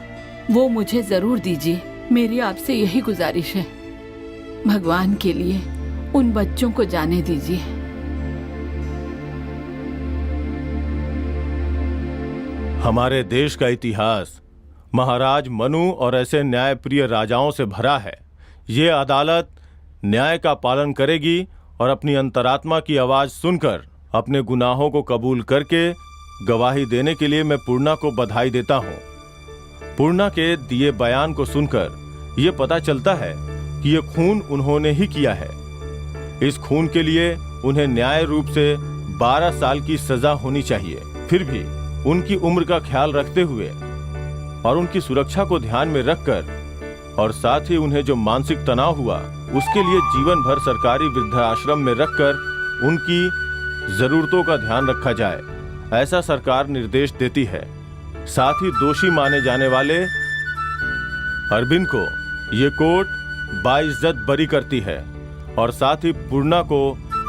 वो मुझे जरूर दीजिए। मेरी आपसे यही गुजारिश है। भगवान के लिए उन बच्चों को जाने दीजिए। हमारे देश का इतिहास महाराज मनु और ऐसे न्यायप्रिय राजाओं से भरा है। ये अदालत न्याय का पालन करेगी और अपनी अंतरात्मा की आवाज सुनकर अपने गुनाहों को कबूल करके गवाही देने के लिए मैं पूर्णा को बधाई देता हूँ। पूर्णा के दिए बयान को सुनकर ये पता चलता है कि ये खून उन्होंने ही किया है। इस खून के लिए उन्हें न्याय रूप से 12 साल की सजा होनी चाहिए। फिर भी उनकी उम्र का ख्याल रखते हुए और उनकी सुरक्षा को ध्यान में रखकर और साथ ही उन्हें जो मानसिक तनाव हुआ उसके लिए जीवन भर सरकारी वृद्धाश्रम में रखकर उनकी जरूरतों का ध्यान रखा जाए, ऐसा सरकार निर्देश देती है। साथ ही दोषी माने जाने वाले अरविंद को ये कोर्ट बाइज्जत बरी करती है और साथ ही पूर्णा को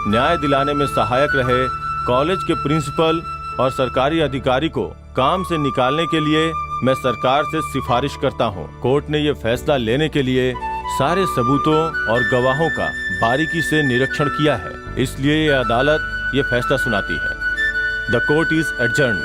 न्याय दिलाने में सहायक रहे कॉलेज के प्रिंसिपल और सरकारी अधिकारी को काम से निकालने के लिए मैं सरकार से सिफारिश करता हूं। कोर्ट ने यह फैसला लेने के लिए सारे सबूतों और गवाहों का बारीकी से निरीक्षण किया है, इसलिए यह अदालत ये फैसला सुनाती है। The court is adjourned.